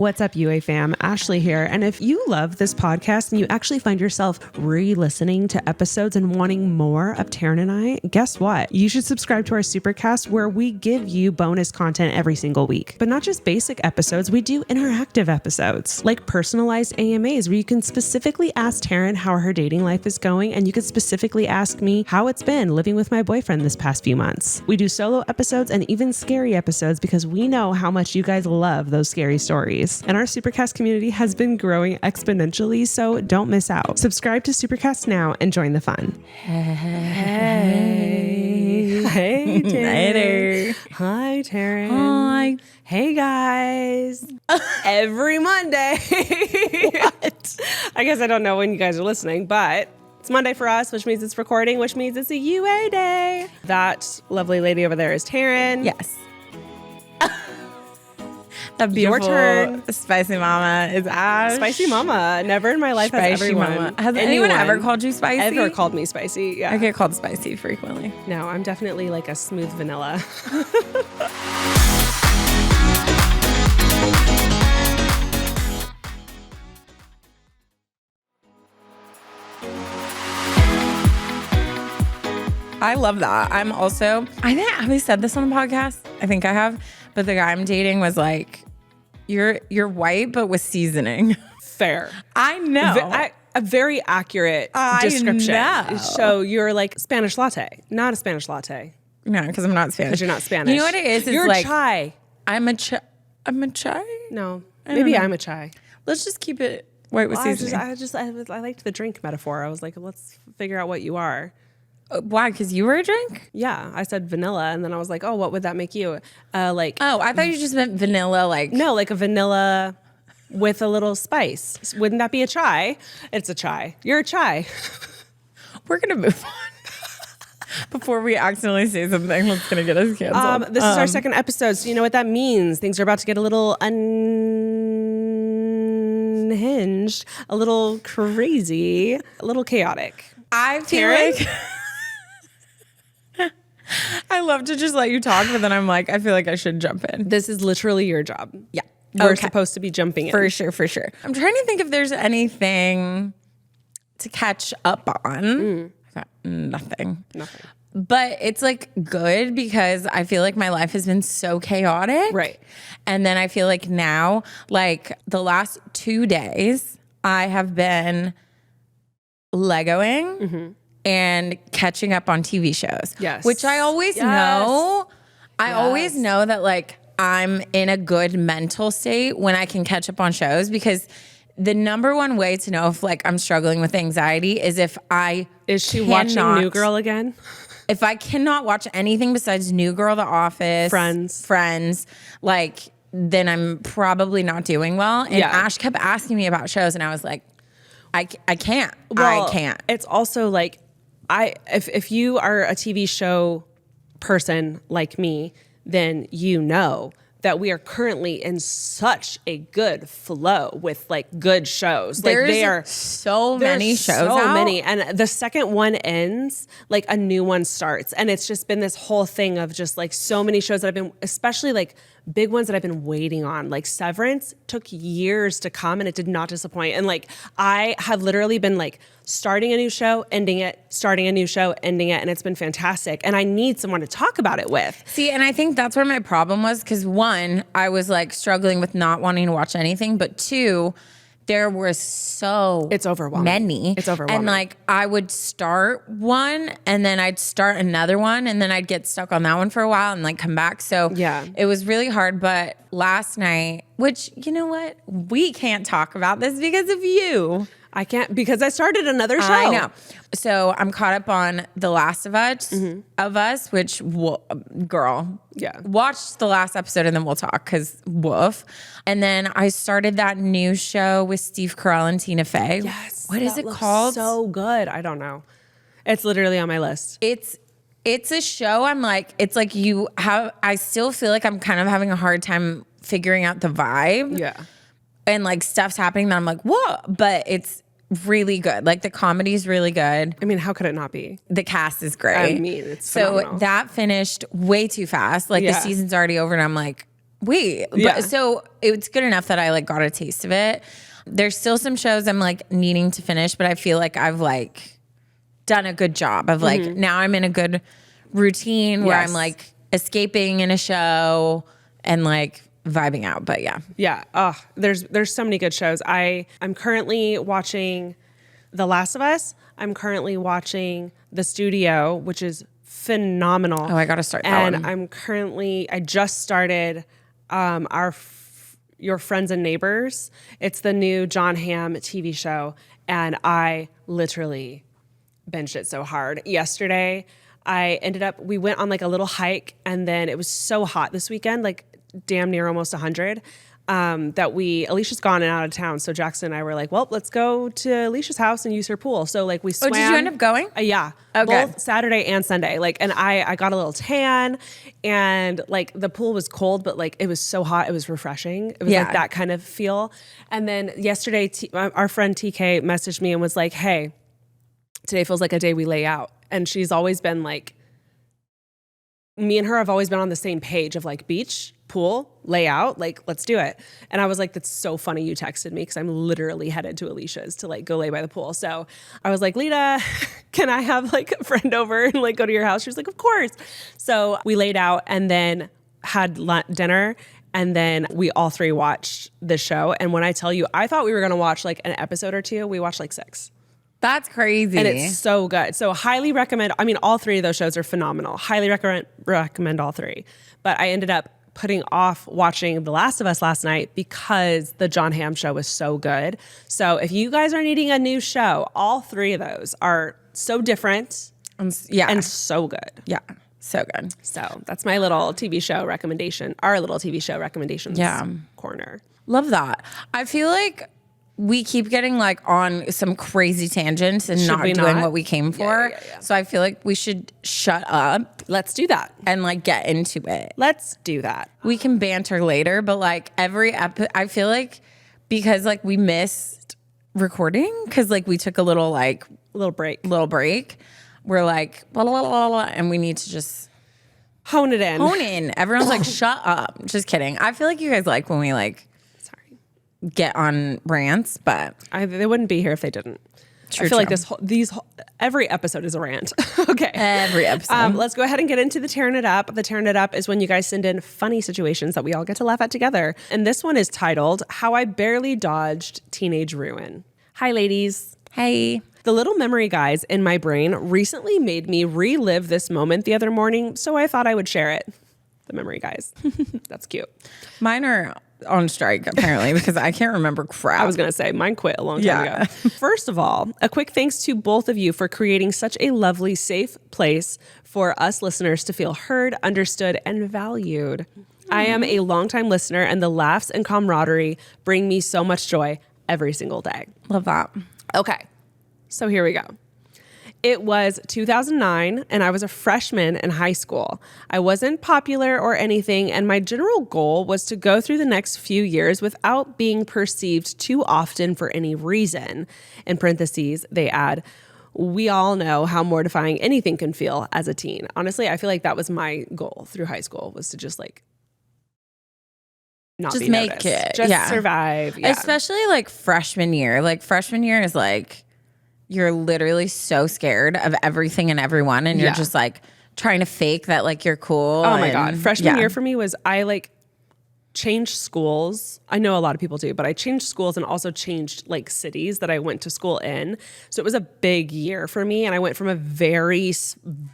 What's up, UA fam? Ashley here. And if you love this podcast and you actually find yourself re-listening to episodes and wanting more of Taryn and I, guess what? You should subscribe to our Supercast where we give you bonus content every single week. But not just basic episodes, we do interactive episodes like personalized AMAs where you can specifically ask Taryn how her dating life is going, and you can specifically ask me how it's been living with my boyfriend this past few months. We do solo episodes and even scary episodes because we know how much you guys love those scary stories. And our Supercast community has been growing exponentially, so don't miss out. Subscribe to Supercast now and join the fun. Hey. Hey, Taryn. Hi, Taryn. Hi. Hey, guys. Every Monday. What? I guess I don't know when you guys are listening, but it's Monday for us, which means it's recording, which means it's a UA day. That lovely lady over there is Taryn. Yes. The beautiful, your turn. Spicy mama is Ash. Spicy mama. Never in my life has Spicy everyone. mama. Has anyone ever called you spicy? Ever called me spicy? Yeah. I get called spicy frequently. No, I'm definitely like a smooth vanilla. I love that. I think have I said this on the podcast? I think I have. But the guy I'm dating was like, you're white, but with seasoning. Fair. I know. A very accurate description. Know. So you're like Spanish latte, not a Spanish latte. No, because I'm not Spanish. Because you're not Spanish. You know what it is? It's you're like chai. I'm a chai. No, maybe I'm a chai. Let's just keep it white with seasoning. I liked the drink metaphor. I was like, let's figure out what you are. Why? Because you were a drink? Yeah, I said vanilla, and then I was like, oh, what would that make you? Oh, I thought you just meant vanilla, like. No, like a vanilla with a little spice. Wouldn't that be a chai? It's a chai. You're a chai. We're going to move on. Before we accidentally say something that's going to get us canceled. This is our second episode, so you know what that means. Things are about to get a little unhinged, a little crazy, a little chaotic. I feel like I love to just let you talk, but then I'm like, I feel like I should jump in. This is literally your job. Yeah. We're supposed to be jumping in. For sure. I'm trying to think if there's anything to catch up on. I got nothing. But it's like good because I feel like my life has been so chaotic. Right. And then I feel like now, like the last 2 days, I have been Legoing and catching up on TV shows. Yes. Which I always know. I always know that like I'm in a good mental state when I can catch up on shows, because the number one way to know if like I'm struggling with anxiety is if I Is she watching New Girl again? If I cannot watch anything besides New Girl, The Office, Friends, like then I'm probably not doing well. And Ash kept asking me about shows and I was like, I can't. Well, I can't. It's also like if you are a TV show person like me, then you know that we are currently in such a good flow with like good shows. Like there's so many shows out. Many. And the second one ends, like a new one starts. And it's just been this whole thing of just like so many shows that I've been, especially like big ones that I've been waiting on. Like Severance took years to come and it did not disappoint. And like I have literally been like starting a new show, ending it, starting a new show, ending it. And it's been fantastic. And I need someone to talk about it with. See, and I think that's where my problem was, because one, I was like struggling with not wanting to watch anything, but two, there were it's overwhelming. Many. It's overwhelming. And like I would start one and then I'd start another one and then I'd get stuck on that one for a while and like come back. So it was really hard. But last night, which you know what? We can't talk about this because of you. I can't, because I started another show. I know. So I'm caught up on The Last of Us, which, girl, watch the last episode and then we'll talk, because woof. And then I started that new show with Steve Carell and Tina Fey. Yes. What is it called? So good. I don't know. It's literally on my list. It's a show. I'm like, it's like I still feel like I'm kind of having a hard time figuring out the vibe. Yeah. And like stuff's happening that I'm like, whoa, but it's really good. Like the comedy is really good. I mean, how could it not be? The cast is great. I mean, it's phenomenal. So that finished way too fast. Like the season's already over and I'm like, Wait, so it's good enough that I like got a taste of it. There's still some shows I'm like needing to finish, but I feel like I've like done a good job of like, now I'm in a good routine where I'm like escaping in a show and like vibing out. But yeah. Oh, there's so many good shows. I'm currently watching The Last of Us. I'm currently watching The Studio, which is phenomenal. Oh, I gotta start that one. And I just started Your Friends and Neighbors. It's the new John Hamm TV show, and I literally binged it so hard. Yesterday, we went on like a little hike, and then it was so hot this weekend, like damn near almost 100, that Alicia's gone and out of town. So Jackson and I were like, well, let's go to Alicia's house and use her pool. So like we swam. Oh, did you end up going? Yeah. Okay. Both Saturday and Sunday. Like, and I got a little tan, and like the pool was cold, but like it was so hot. It was refreshing. It was like that kind of feel. And then yesterday, our friend TK messaged me and was like, hey, today feels like a day we lay out. And she's always been like, me and her have always been on the same page of like beach, pool, lay out, like let's do it. And I was like, that's so funny you texted me, because I'm literally headed to Alicia's to like go lay by the pool. So I was like, Lita, can I have like a friend over and like go to your house? She was like, of course. So we laid out and then had dinner. And then we all three watched the show. And when I tell you, I thought we were going to watch like an episode or two, we watched like 6. That's crazy. And it's so good. So highly recommend. I mean, all 3 of those shows are phenomenal. Highly recommend all 3. But I ended up putting off watching The Last of Us last night because the John Hamm show was so good. So if you guys are needing a new show, all 3 of those are so different and so good. Yeah, so good. So that's my little TV show recommendation, our little TV show recommendations corner. Love that. I feel like we keep getting like on some crazy tangents and not doing what we came for. Yeah. So I feel like we should shut up. Let's do that. And like get into it. Let's do that. We can banter later, but like every I feel like because like we missed recording because like we took a little break. We're like blah, blah, blah, blah, blah, and we need to just hone it in. Everyone's like, shut up. Just kidding. I feel like you guys like when we like get on rants, but they wouldn't be here if they didn't. I feel like every episode is a rant. Okay. Every episode. Let's go ahead and get into the Tearing It Up. The Tearing It Up is when you guys send in funny situations that we all get to laugh at together. And this one is titled, How I Barely Dodged Teenage Ruin. Hi, ladies. Hey. The little memory guys in my brain recently made me relive this moment the other morning, so I thought I would share it. The memory guys. That's cute. Mine are on strike, apparently, because I can't remember crap. I was going to say, mine quit a long time ago. First of all, a quick thanks to both of you for creating such a lovely, safe place for us listeners to feel heard, understood, and valued. I am a longtime listener, and the laughs and camaraderie bring me so much joy every single day. Love that. Okay, so here we go. It was 2009, and I was a freshman in high school. I wasn't popular or anything, and my general goal was to go through the next few years without being perceived too often for any reason. In parentheses, they add, we all know how mortifying anything can feel as a teen. Honestly, I feel like that was my goal through high school, was to just like not just be make noticed. it. Just survive. Yeah. Especially like freshman year. Like freshman year is like, you're literally so scared of everything and everyone, and you're just like trying to fake that like you're cool. Oh my God. Freshman year for me was I like changed schools. I know a lot of people do, but I changed schools and also changed like cities that I went to school in. So it was a big year for me. And I went from a very,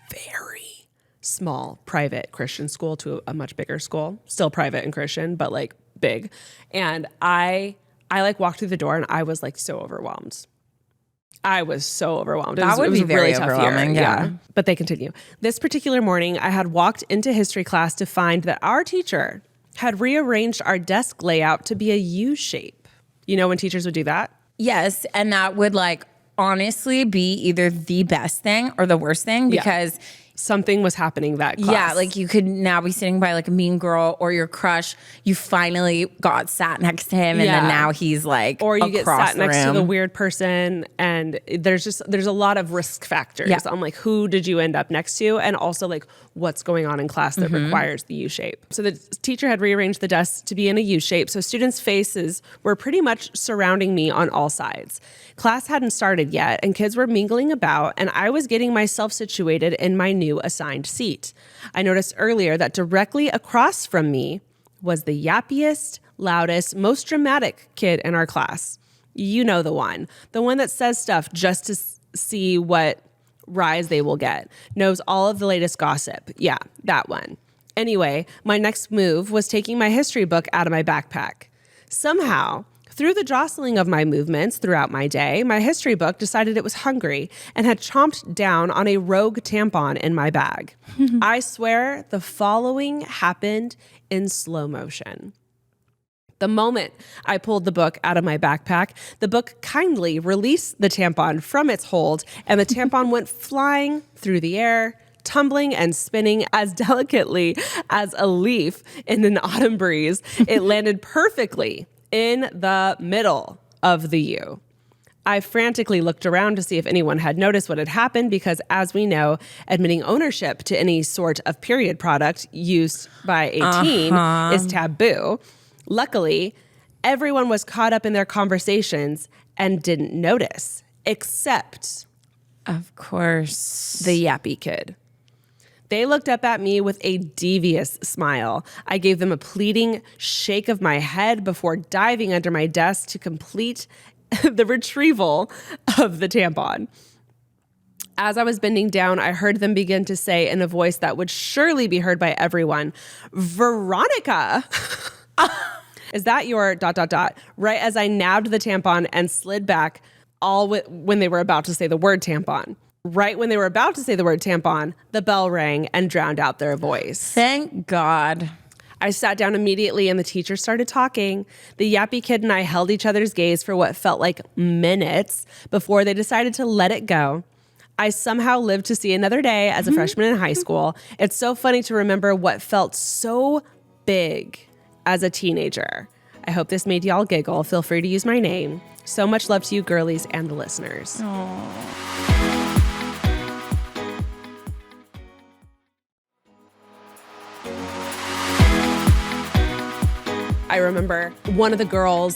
very small private Christian school to a much bigger school, still private and Christian, but like big. And I like walked through the door and I was like so overwhelmed. I was so overwhelmed. That would be very overwhelming. Yeah. But they continue. This particular morning, I had walked into history class to find that our teacher had rearranged our desk layout to be a U shape. You know when teachers would do that? Yes. And that would like honestly be either the best thing or the worst thing, because something was happening that class. Yeah, like you could now be sitting by like a mean girl or your crush. You finally got sat next to him, and then now he's like, or you get sat next to the room. weird person, and there's a lot of risk factors on like who did you end up next to, and also like what's going on in class that requires the U shape. So the teacher had rearranged the desks to be in a U shape, so students' faces were pretty much surrounding me on all sides. Class hadn't started yet, and kids were mingling about, and I was getting myself situated in my new assigned seat. I noticed earlier that directly across from me was the yappiest, loudest, most dramatic kid in our class. You know the one that says stuff just to see what rise they will get, knows all of the latest gossip. Yeah, that one. Anyway, my next move was taking my history book out of my backpack. Somehow, through the jostling of my movements throughout my day, my history book decided it was hungry and had chomped down on a rogue tampon in my bag. I swear the following happened in slow motion. The moment I pulled the book out of my backpack, the book kindly released the tampon from its hold, and the tampon went flying through the air, tumbling and spinning as delicately as a leaf in an autumn breeze. It landed perfectly in the middle of the U. I frantically looked around to see if anyone had noticed what had happened because, as we know, admitting ownership to any sort of period product used by a teen is taboo. Luckily, everyone was caught up in their conversations and didn't notice, except, of course, the yappy kid. They looked up at me with a devious smile. I gave them a pleading shake of my head before diving under my desk to complete the retrieval of the tampon. As I was bending down, I heard them begin to say in a voice that would surely be heard by everyone, "Veronica, is that your ... Right as I nabbed the tampon and slid back when they were about to say the word tampon. Right when they were about to say the word tampon, the bell rang and drowned out their voice. Thank God. I sat down immediately and the teacher started talking. The yappy kid and I held each other's gaze for what felt like minutes before they decided to let it go. I somehow lived to see another day as a freshman in high school. It's so funny to remember what felt so big as a teenager. I hope this made y'all giggle. Feel free to use my name. So much love to you girlies and the listeners. Aww. I remember one of the girls,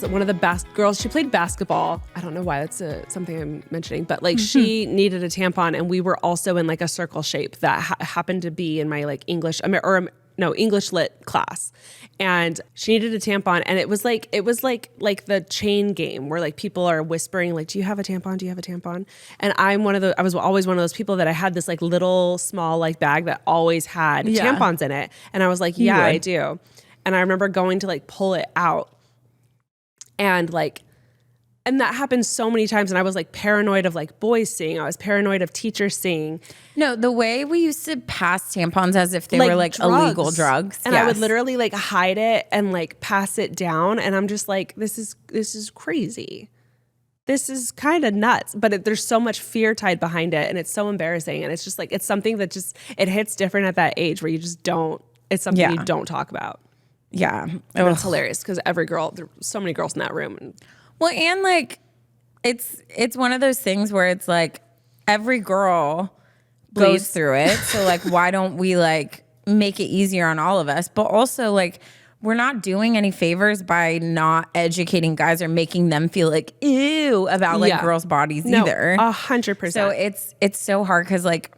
she played basketball. I don't know why that's something I'm mentioning, but like she needed a tampon, and we were also in like a circle shape that happened to be in my like English lit class. And she needed a tampon, and it was like the chain game where like people are whispering like, "Do you have a tampon? Do you have a tampon?" And I was always one of those people that I had this like little small like bag that always had tampons in it. And I was like, "Yeah, I do." And I remember going to like pull it out, and that happened so many times. And I was like paranoid of like boys seeing. I was paranoid of teachers seeing. No, the way we used to pass tampons as if they were like drugs. Illegal drugs. And I would literally like hide it and like pass it down. And I'm just like, this is crazy. This is kind of nuts. But there's so much fear tied behind it. And it's so embarrassing. And it's just like, it's something that just, it hits different at that age where you just don't, it's something you don't talk about. Yeah. And it's hilarious because every girl, there's so many girls in that room. Well, and like, it's one of those things where it's like every girl goes through it. So like, why don't we like make it easier on all of us? But also like, we're not doing any favors by not educating guys or making them feel like ew about like girls' bodies either. 100%. So it's so hard because like,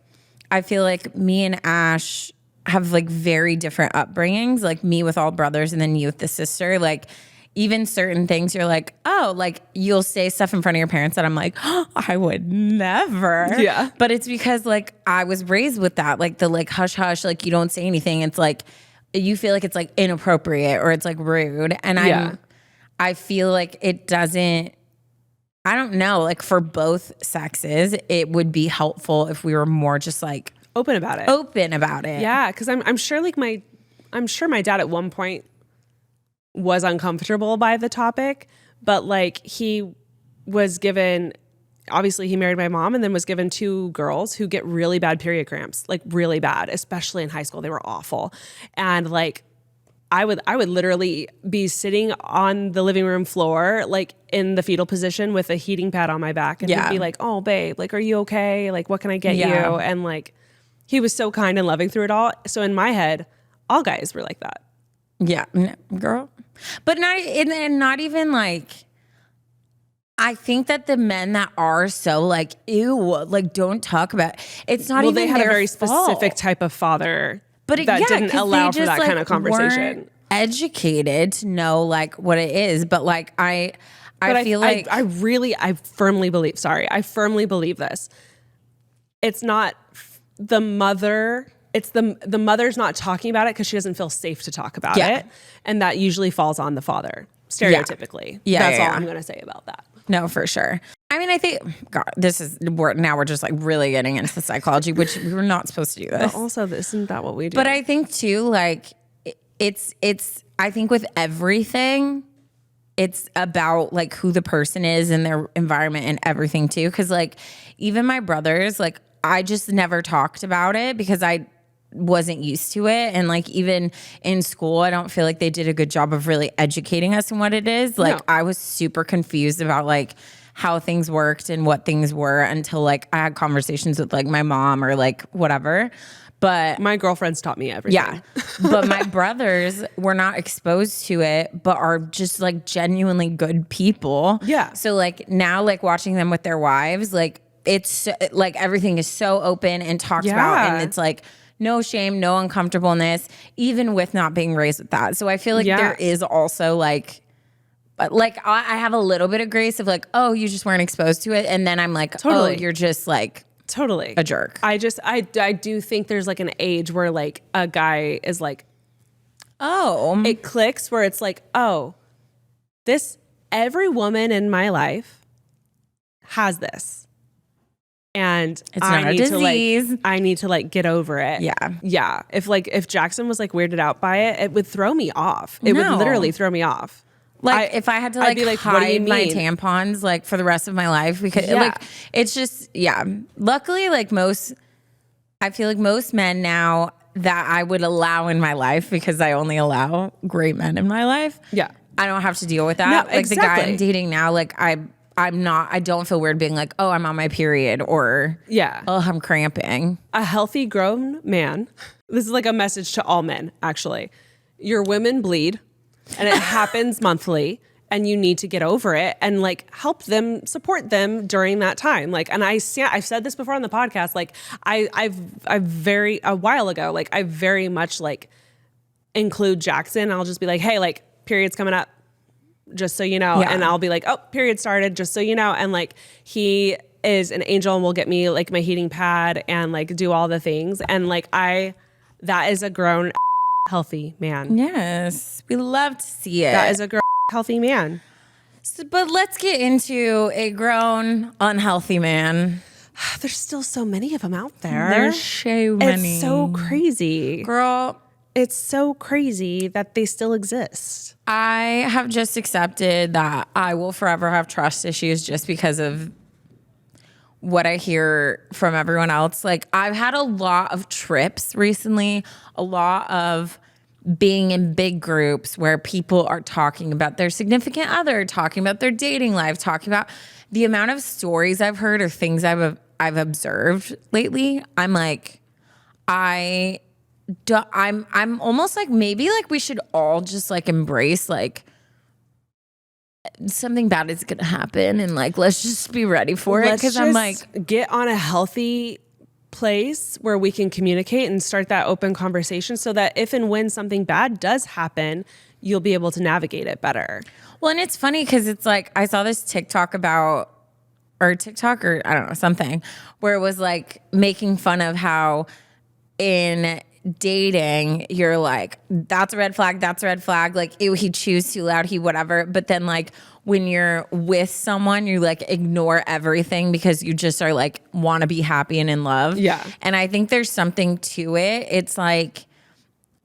I feel like me and Ash have like very different upbringings, like me with all brothers and then you with the sister. Like even certain things you're like, oh, like you'll say stuff in front of your parents that I'm like, oh, I would never. Yeah. But it's because like I was raised with that, like the like hush hush, like you don't say anything. It's like you feel like it's like inappropriate or it's like rude. And I feel like it doesn't, I don't know, like for both sexes, it would be helpful if we were more just like open about it. Yeah, because I'm sure like I'm sure my dad at one point was uncomfortable by the topic, but like he was given obviously he married my mom and then was given 2 girls who get really bad period cramps, like really bad, especially in high school. They were awful. And like, I would literally be sitting on the living room floor, like in the fetal position with a heating pad on my back. And he'd be like, oh babe, like, are you okay? Like, what can I get you? And like, he was so kind and loving through it all. So in my head, all guys were like that. Yeah, girl. But not even like, I think that the men that are so like, ew, like don't talk about it's not even they had their a very fault. specific type of father that yeah, didn't allow for that like, kind of conversation. Weren't educated to know like what it is. But like I feel like I firmly believe this. It's not the mother. It's the mother's not talking about it because she doesn't feel safe to talk about it. And that usually falls on the father, stereotypically. That's all I'm going to say about that. No, for sure. I mean, I think, God, we're just like really getting into the psychology, which we were not supposed to do this. But also, isn't that what we do? But I think too, like it's, I think with everything, it's about like who the person is and their environment and everything too. Cause like even my brothers, like I just never talked about it because I wasn't used to it. And like even in school, I don't feel like they did a good job of really educating us in what it is. Like I was super confused about like how things worked and what things were until like I had conversations with like my mom or like whatever. But my girlfriends taught me everything. Yeah. But my brothers were not exposed to it, but are just like genuinely good people. Yeah. So like now like watching them with their wives, like it's like everything is so open and talked about, and it's like no shame, no uncomfortableness, even with not being raised with that. So I feel like there is also like, but like I have a little bit of grace of like, oh, you just weren't exposed to it. And then I'm like, oh, you're just like a jerk. I do think there's like an age where like a guy is like, oh, it clicks where it's like, oh, every woman in my life has this. And it's not a disease. I need to like get over it. Yeah. Yeah. If Jackson was like weirded out by it, it would throw me off. It would literally throw me off. Like if I had to like, hide my tampons like for the rest of my life because like it's just luckily like I feel like most men now that I would allow in my life, because I only allow great men in my life. Yeah. I don't have to deal with that. No, like the guy I'm dating now, like I don't feel weird being like, oh, I'm on my period or oh, I'm cramping. A healthy grown man. This is like a message to all men, actually. Your women bleed and it happens monthly and you need to get over it and like help them, support them during that time. Like, and I've said this before on the podcast, like a while ago, like I very much like include Jackson. I'll just be like, hey, like period's coming up, just so you know. And I'll be like, oh, period started, just so you know. And like he is an angel and will get me like my heating pad and like do all the things. And like that is a grown healthy man. Yes. We love to see it. That is a grown healthy man. So, but let's get into a grown unhealthy man. There's still so many of them out there. There's so many. It's so crazy. Girl. It's so crazy that they still exist. I have just accepted that I will forever have trust issues just because of what I hear from everyone else. Like I've had a lot of trips recently, a lot of being in big groups where people are talking about their significant other, talking about their dating life, talking about the amount of stories I've heard or things I've observed lately. I'm like, I'm almost like maybe like we should all just like embrace like something bad is gonna happen and like let's just be ready for it, because I'm like, get on a healthy place where we can communicate and start that open conversation so that if and when something bad does happen, you'll be able to navigate it better. Well, and it's funny because it's like I saw this TikTok or I don't know, something where it was like making fun of how in dating you're like, that's a red flag, like ew, he chews too loud, he whatever. But then like when you're with someone, you like ignore everything because you just are like want to be happy and in love. Yeah. And I think there's something to it. It's like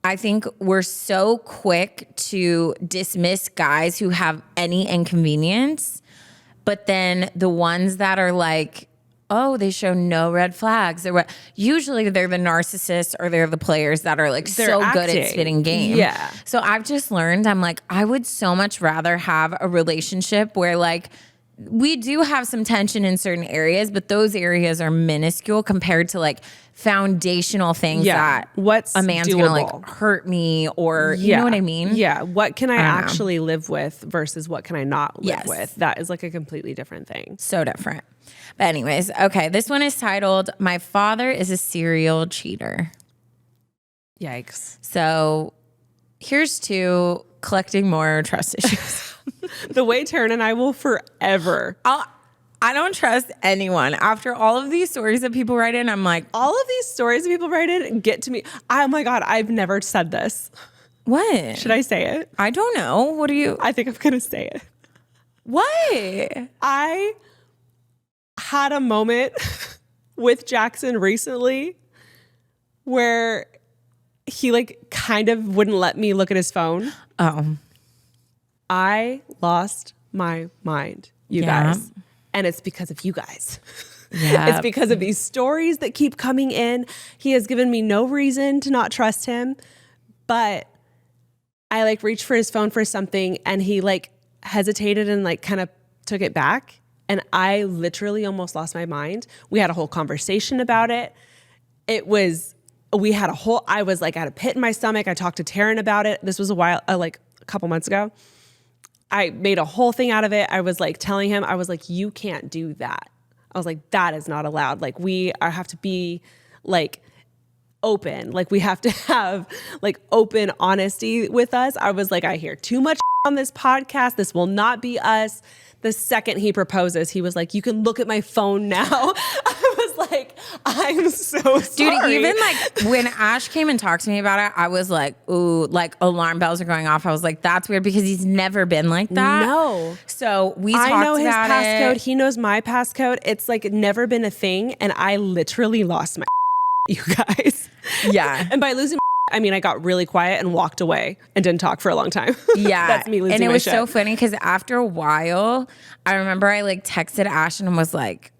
I think we're so quick to dismiss guys who have any inconvenience, But then the ones that are like, oh, they show no red flags. Usually they're the narcissists or they're the players that are like so good at spitting game. Yeah. So I've just learned, I'm like, I would so much rather have a relationship where like we do have some tension in certain areas, but those areas are minuscule compared to like foundational things that what's a man's doable. gonna like hurt me or you know what I mean? Yeah. What can I actually live with versus what can I not live with? That is like a completely different thing. So different. But anyways, okay. This one is titled, My Father is a Serial Cheater. Yikes. So here's to collecting more trust issues. The way Taryn and I will forever. I don't trust anyone. After all of these stories that people write in, I'm like, all of these stories that people write in get to me. Oh my God, I've never said this. What? Should I say it? I don't know. What do you? I think I'm going to say it. What? I had a moment with Jackson recently where he like kind of wouldn't let me look at his phone. Oh. I lost my mind, you guys. And it's because of you guys. Yeah. It's because of these stories that keep coming in. He has given me no reason to not trust him. But I like reached for his phone for something and he like hesitated and like kind of took it back. And I literally almost lost my mind. We had a whole conversation about it. I was like, I had a pit in my stomach. I talked to Taryn about it. This was a couple months ago. I made a whole thing out of it. I was like telling him, I was like, you can't do that. I was like, that is not allowed. Like have to be like open. Like we have to have like open honesty with us. I was like, I hear too much on this podcast. This will not be us. The second he proposes, he was like, you can look at my phone now. I was like, I'm so sorry. Dude, even like when Ash came and talked to me about it, I was like, ooh, like alarm bells are going off. I was like, that's weird because he's never been like that. No. So we talked about it. I know his passcode. He knows my passcode. It's like never been a thing. And I literally lost my you guys. Yeah. And by losing I mean, I got really quiet and walked away and didn't talk for a long time. Yeah. That's me losing my shit. And it was so funny because after a while, I remember I like texted Ash and I was like,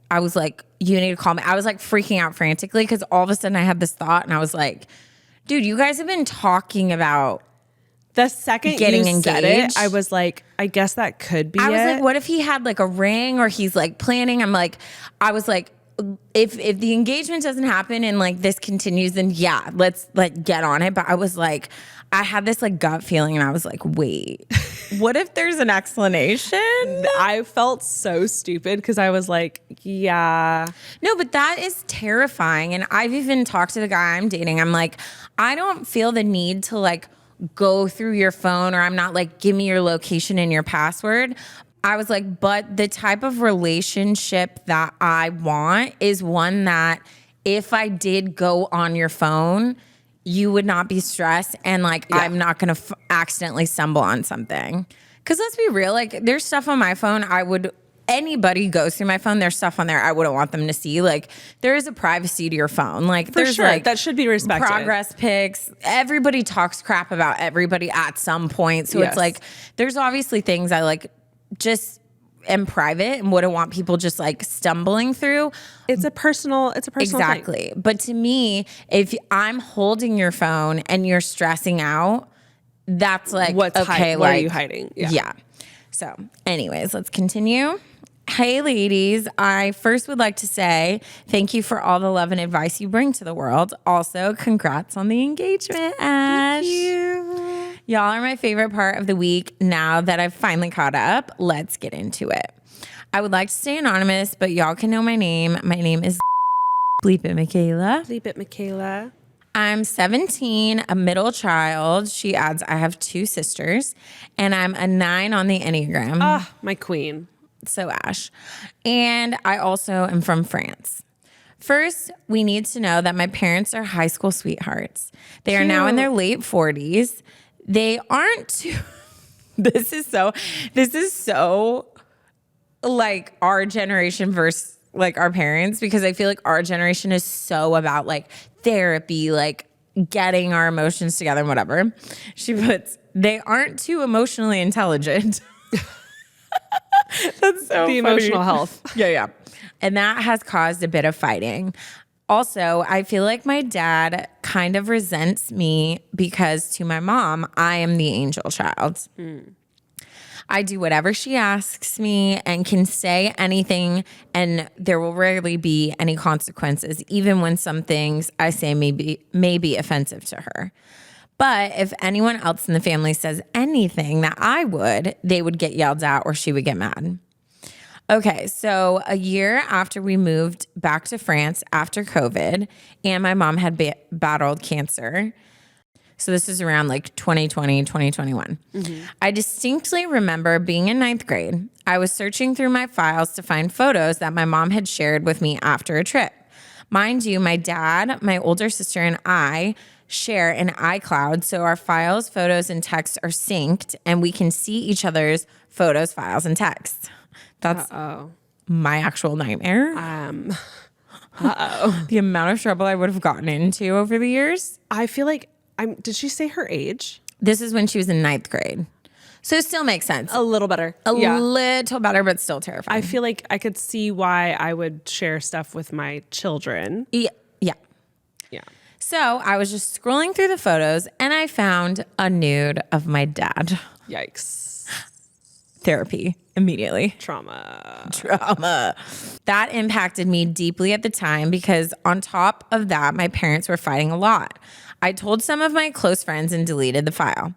you need to call me. I was like freaking out frantically because all of a sudden I had this thought and I was like, dude, you guys have been talking about the second getting you engaged. Said it, I was like, I guess that could be I was it. like, what if he had like a ring or he's like planning? I was like, if the engagement doesn't happen and like this continues, then yeah, let's like get on it. But I was like, I had this like gut feeling and I was like, wait, what if there's an explanation? I felt so stupid because I was like, yeah. No, but that is terrifying. And I've even talked to the guy I'm dating. I'm like, I don't feel the need to like go through your phone or I'm not like, give me your location and your password. I was like, but the type of relationship that I want is one that if I did go on your phone, you would not be stressed and like I'm not going to accidentally stumble on something. Because let's be real, like there's stuff on my phone anybody goes through my phone, there's stuff on there I wouldn't want them to see. Like there is a privacy to your phone. Like there's sure. like that should be respected. Progress pics. Everybody talks crap about everybody at some point. So it's like there's obviously things I like just am private and wouldn't want people just like stumbling through. It's a personal exactly. thing. But to me, if I'm holding your phone and you're stressing out, that's like what like, are you hiding? Yeah. So anyways, let's continue. Hey ladies, I first would like to say thank you for all the love and advice you bring to the world. Also, congrats on the engagement, Ash. Thank you. Y'all are my favorite part of the week. Now that I've finally caught up, let's get into it. I would like to stay anonymous, but y'all can know my name. My name is Bleep It Michaela. Bleep It Michaela. I'm 17, a middle child. She adds, I have 2 sisters, and I'm a 9 on the Enneagram. Ah, my queen. So Ash. And I also am from France. First, we need to know that my parents are high school sweethearts. They are now in their late 40s. They aren't too, this is so like our generation versus like our parents, because I feel like our generation is so about like therapy, like getting our emotions together and whatever. She puts, they aren't too emotionally intelligent. That's The emotional health. Yeah. And that has caused a bit of fighting. Also, I feel like my dad kind of resents me because to my mom, I am the angel child. I do whatever she asks me and can say anything, and there will rarely be any consequences, even when some things I say may be offensive to her. But if anyone else in the family says anything that I would, they would get yelled at or she would get mad. Okay, so a year after we moved back to France after COVID, and my mom had battled cancer. So this is around like 2020, 2021. I distinctly remember being in 9th grade. I was searching through my files to find photos that my mom had shared with me after a trip. Mind you, my dad, my older sister, and I share an iCloud, so our files, photos, and texts are synced, and we can see each other's photos, files, and texts. That's my actual nightmare. The amount of trouble I would have gotten into over the years. I feel like did she say her age? This is when she was in 9th grade. So it still makes sense. A little better. A little better, but still terrifying. I feel like I could see why I would share stuff with my children. Yeah. So I was just scrolling through the photos and I found a nude of my dad. Yikes. Therapy immediately. Trauma. That impacted me deeply at the time because on top of that, my parents were fighting a lot. I told some of my close friends and deleted the file.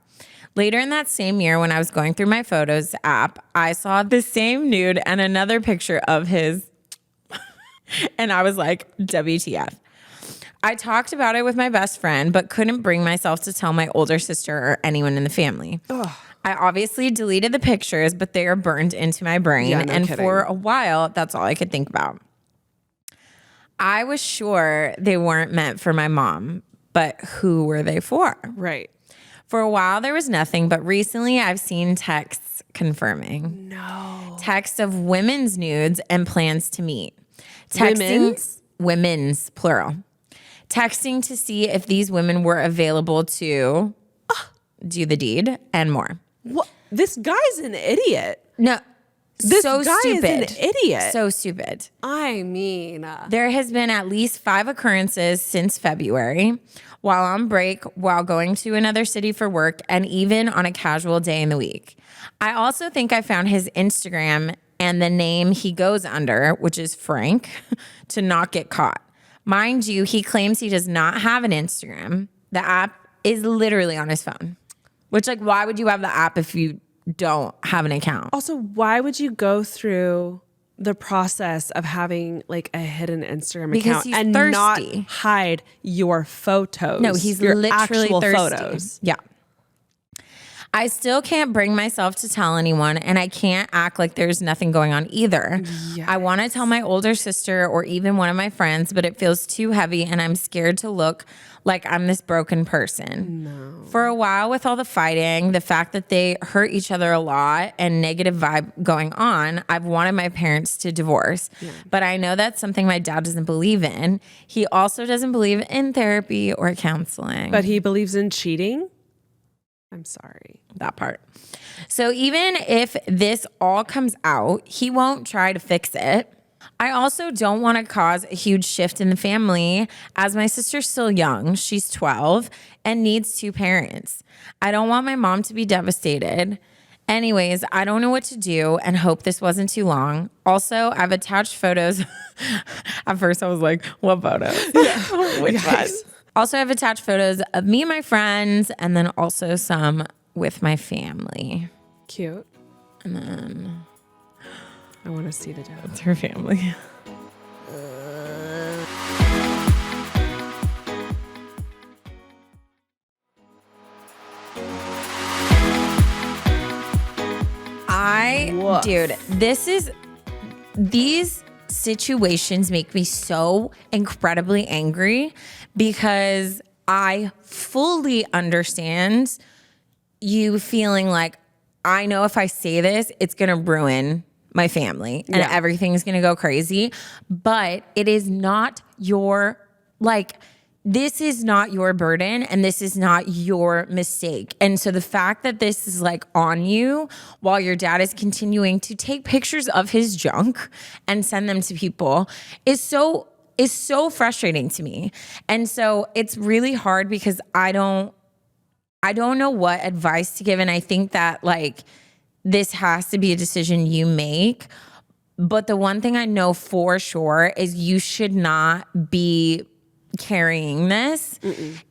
Later in that same year, when I was going through my photos app, I saw the same nude and another picture of his. And I was like, WTF. I talked about it with my best friend, but couldn't bring myself to tell my older sister or anyone in the family. Ugh. I obviously deleted the pictures, but they are burned into my brain. Yeah, no and kidding. For a while, that's all I could think about. I was sure they weren't meant for my mom, but who were they for? Right. For a while, there was nothing, but recently I've seen texts confirming. No. Texts of women's nudes and plans to meet. Women's, plural. Texting to see if these women were available to do the deed and more. What? This guy's an idiot. No. This so guy stupid. is an idiot. So stupid. I mean. There has been at least 5 occurrences since February, while on break, while going to another city for work, and even on a casual day in the week. I also think I found his Instagram and the name he goes under, which is Frank, to not get caught. Mind you, he claims he does not have an Instagram. The app is literally on his phone. Which, like, why would you have the app if you don't have an account? Also, why would you go through the process of having like a hidden Instagram account and thirsty. Not hide your photos? No, he's your literally actual thirsty. photos. Yeah. I still can't bring myself to tell anyone, and I can't act like there's nothing going on either. Yes. I want to tell my older sister or even one of my friends, but it feels too heavy, and I'm scared to look like I'm this broken person. No. For a while with all the fighting, the fact that they hurt each other a lot and negative vibe going on, I've wanted my parents to divorce. Yeah. But I know that's something my dad doesn't believe in. He also doesn't believe in therapy or counseling. But he believes in cheating? I'm sorry. That part. So even if this all comes out, he won't try to fix it. I also don't want to cause a huge shift in the family as my sister's still young. She's 12 and needs 2 parents. I don't want my mom to be devastated. Anyways, I don't know what to do and hope this wasn't too long. Also, I've attached photos. At first I was like, what photos? Yeah. Which ones? Also, I've attached photos of me and my friends and then also some with my family. Cute. And then I want to see the dad. It's her family. Dude, these situations make me so incredibly angry because I fully understand you feeling like, I know if I say this, it's going to ruin my family and everything's going to go crazy. But it is not your, like, this is not your burden and this is not your mistake. And so the fact that this is like on you while your dad is continuing to take pictures of his junk and send them to people is so frustrating to me. And so it's really hard because I don't know what advice to give. And I think that like this has to be a decision you make. But the one thing I know for sure is you should not be carrying this.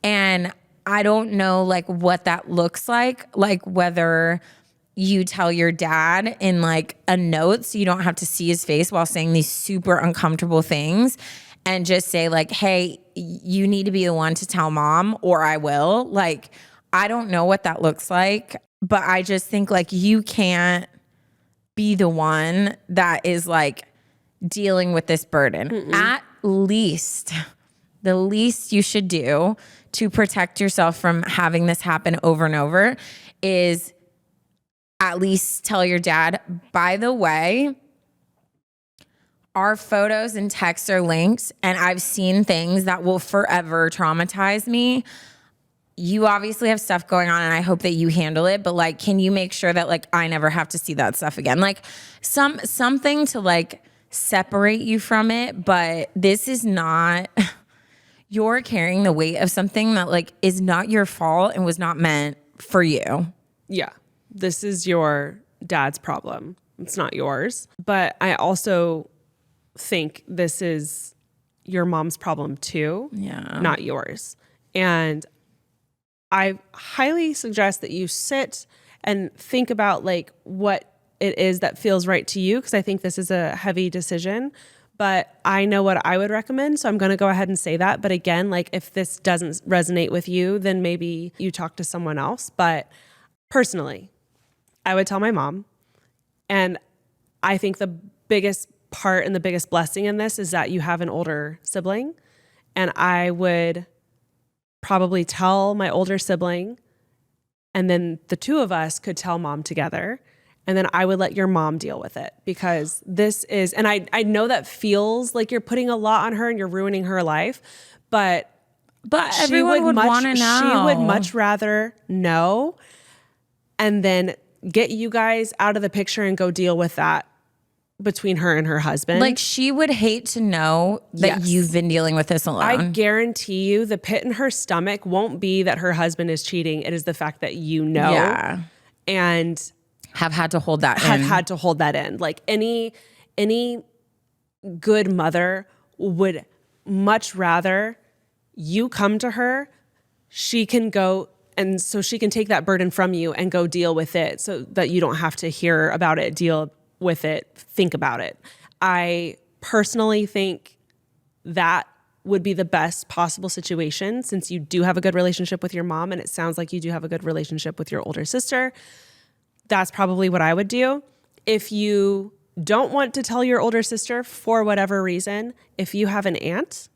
And I don't know like what that looks like whether you tell your dad in like a note so you don't have to see his face while saying these super uncomfortable things and just say like, hey, you need to be the one to tell mom or I will. Like, I don't know what that looks like, but I just think like you can't be the one that is like dealing with this burden. At least the least you should do to protect yourself from having this happen over and over is at least tell your dad, by the way, our photos and texts are linked and I've seen things that will forever traumatize me. You obviously have stuff going on and I hope that you handle it, but like, can you make sure that like I never have to see that stuff again? Like something to like separate you from it, but this is not... You're carrying the weight of something that like is not your fault and was not meant for you. Yeah. This is your dad's problem. It's not yours. But I also think this is your mom's problem too. Yeah. Not yours. And I highly suggest that you sit and think about like what it is that feels right to you. Cause I think this is a heavy decision. But I know what I would recommend, so I'm going to go ahead and say that. But again, like if this doesn't resonate with you, then maybe you talk to someone else. But personally, I would tell my mom. And I think the biggest part and the biggest blessing in this is that you have an older sibling. And I would probably tell my older sibling, and then the two of us could tell mom together. And then I would let your mom deal with it because this is, and I know that feels like you're putting a lot on her and you're ruining her life, but everyone would want to know. She would much rather know and then get you guys out of the picture and go deal with that between her and her husband. Like she would hate to know that you've been dealing with this alone. I guarantee you the pit in her stomach won't be that her husband is cheating. It is the fact that you know. Yeah. And have had to hold that in. Like any good mother would much rather you come to her. She can go, and so she can take that burden from you and go deal with it so that you don't have to hear about it, deal with it, think about it. I personally think that would be the best possible situation since you do have a good relationship with your mom and it sounds like you do have a good relationship with your older sister. That's probably what I would do. If you don't want to tell your older sister for whatever reason, if you have an aunt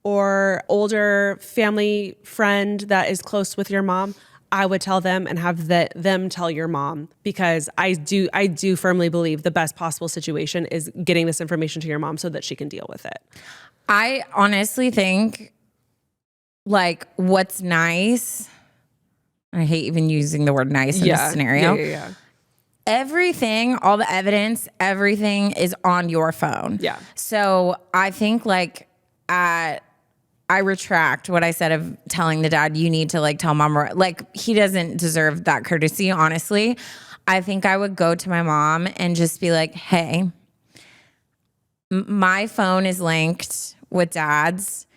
or older family friend that is close with your mom, I would tell them and have them tell your mom because I do firmly believe the best possible situation is getting this information to your mom so that she can deal with it. I honestly think like what's nice, I hate even using the word nice in this scenario. Yeah. Everything, all the evidence, everything is on your phone. Yeah. So I think like I retract what I said of telling the dad, you need to like tell mom, like he doesn't deserve that courtesy, honestly. I think I would go to my mom and just be like, hey, my phone is linked with dad's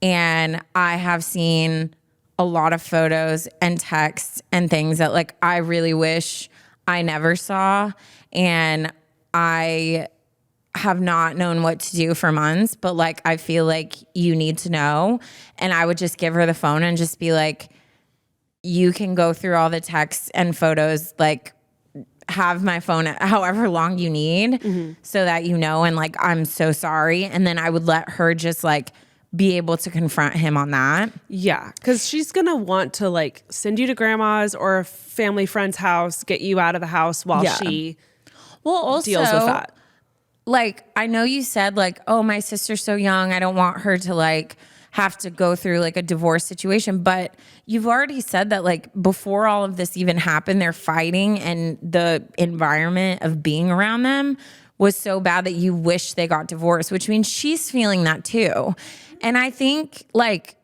and I have seen a lot of photos and texts and things that like I really wish I never saw, and I have not known what to do for months, but like I feel like you need to know. And I would just give her the phone and just be like, you can go through all the texts and photos, like have my phone however long you need so that you know, and like I'm so sorry. And then I would let her just like be able to confront him on that. Yeah, because she's going to want to like send you to grandma's or a family friend's house, get you out of the house while she deals with that. Like, I know you said like, oh, my sister's so young. I don't want her to like have to go through like a divorce situation. But you've already said that like before all of this even happened, they're fighting and the environment of being around them was so bad that you wish they got divorced, which means she's feeling that too. And I think like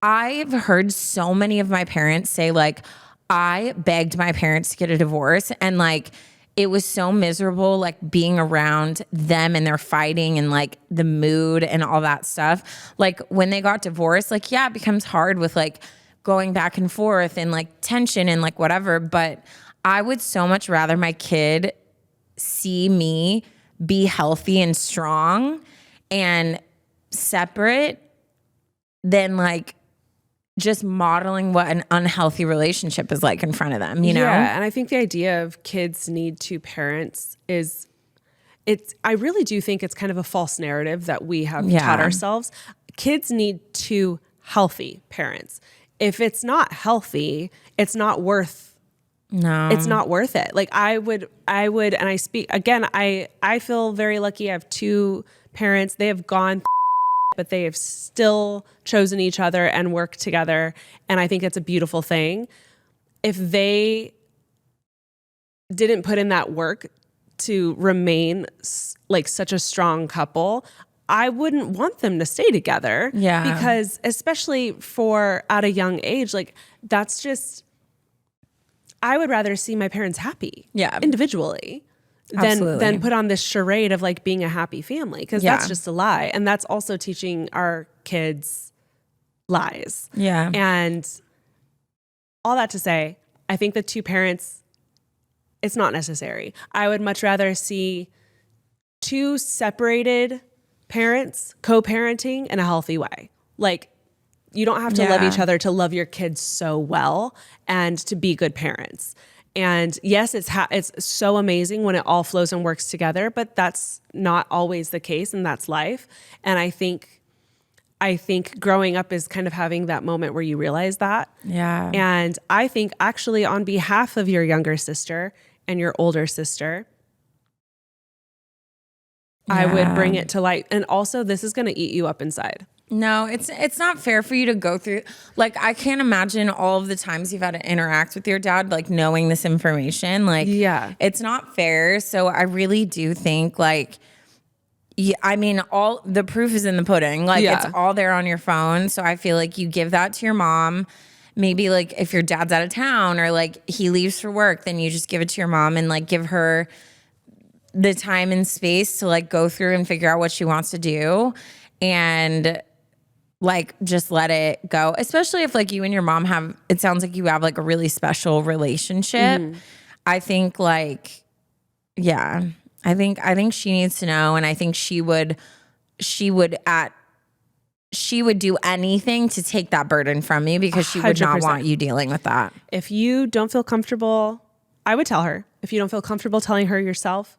I've heard so many of my parents say like, I begged my parents to get a divorce and like it was so miserable like being around them and they're fighting and like the mood and all that stuff. Like when they got divorced, like yeah, it becomes hard with like going back and forth and like tension and like whatever. But I would so much rather my kid see me be healthy and strong and separate than like just modeling what an unhealthy relationship is like in front of them, you know? Yeah, and I think the idea of kids need two parents I really do think it's kind of a false narrative that we have taught ourselves. Kids need two healthy parents. If it's not healthy, it's not worth it. Like I would, and I speak again, I feel very lucky. I have two parents. They have gone but they have still chosen each other and worked together. And I think it's a beautiful thing. If they didn't put in that work to remain like such a strong couple, I wouldn't want them to stay together. Yeah. Because especially for at a young age, like that's just, I would rather see my parents happy individually. Than put on this charade of like being a happy family, because that's just a lie. And that's also teaching our kids lies. Yeah. And all that to say, I think the two parents, it's not necessary. I would much rather see two separated parents co-parenting in a healthy way. Like you don't have to love each other to love your kids so well and to be good parents. And yes, it's so amazing when it all flows and works together, but that's not always the case, and that's life. And I think growing up is kind of having that moment where you realize that. Yeah. And I think actually on behalf of your younger sister and your older sister, I would bring it to light. And also, this is going to eat you up inside. No, it's not fair for you to go through. Like, I can't imagine all of the times you've had to interact with your dad, like knowing this information. Like, it's not fair. So I really do think like, I mean, all the proof is in the pudding. Like it's all there on your phone. So I feel like you give that to your mom. Maybe like if your dad's out of town or like he leaves for work, then you just give it to your mom and like give her the time and space to like go through and figure out what she wants to do. And like just let it go, especially if like you and your mom it sounds like you have like a really special relationship. I think like, I think she needs to know. And I think she would do anything to take that burden from you because she would 100%. not want you dealing with that. If you don't feel comfortable, I would tell her. If you don't feel comfortable telling her yourself,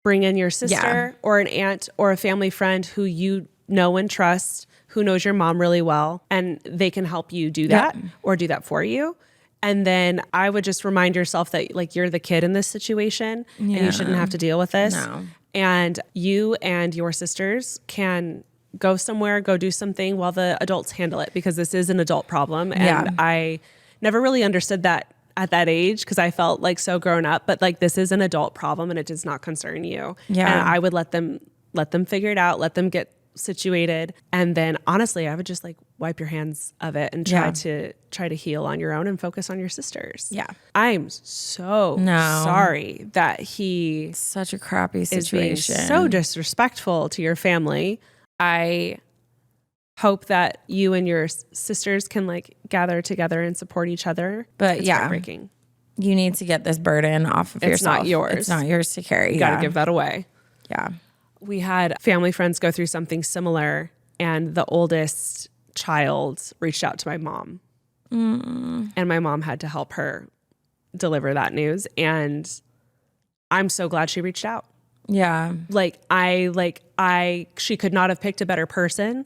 bring in your sister or an aunt or a family friend who you know and trust, who knows your mom really well, and they can help you do that or do that for you. And then I would just remind yourself that like you're the kid in this situation and you shouldn't have to deal with this. No. And you and your sisters can go somewhere, go do something while the adults handle it, because this is an adult problem. And I never really understood that at that age because I felt like so grown up, but like this is an adult problem and it does not concern you. Yeah. And I would let them figure it out, let them get situated. And then honestly, I would just like wipe your hands of it and try to heal on your own and focus on your sisters. Yeah. I'm so sorry that he Such a crappy is situation. being so disrespectful to your family. I hope that you and your sisters can like gather together and support each other. But it's heartbreaking. You need to get this burden off of yourself. It's not yours. It's not yours to carry. You got to give that away. Yeah. We had family friends go through something similar, and the oldest child reached out to my mom. And my mom had to help her deliver that news. And I'm so glad she reached out. Yeah. She could not have picked a better person.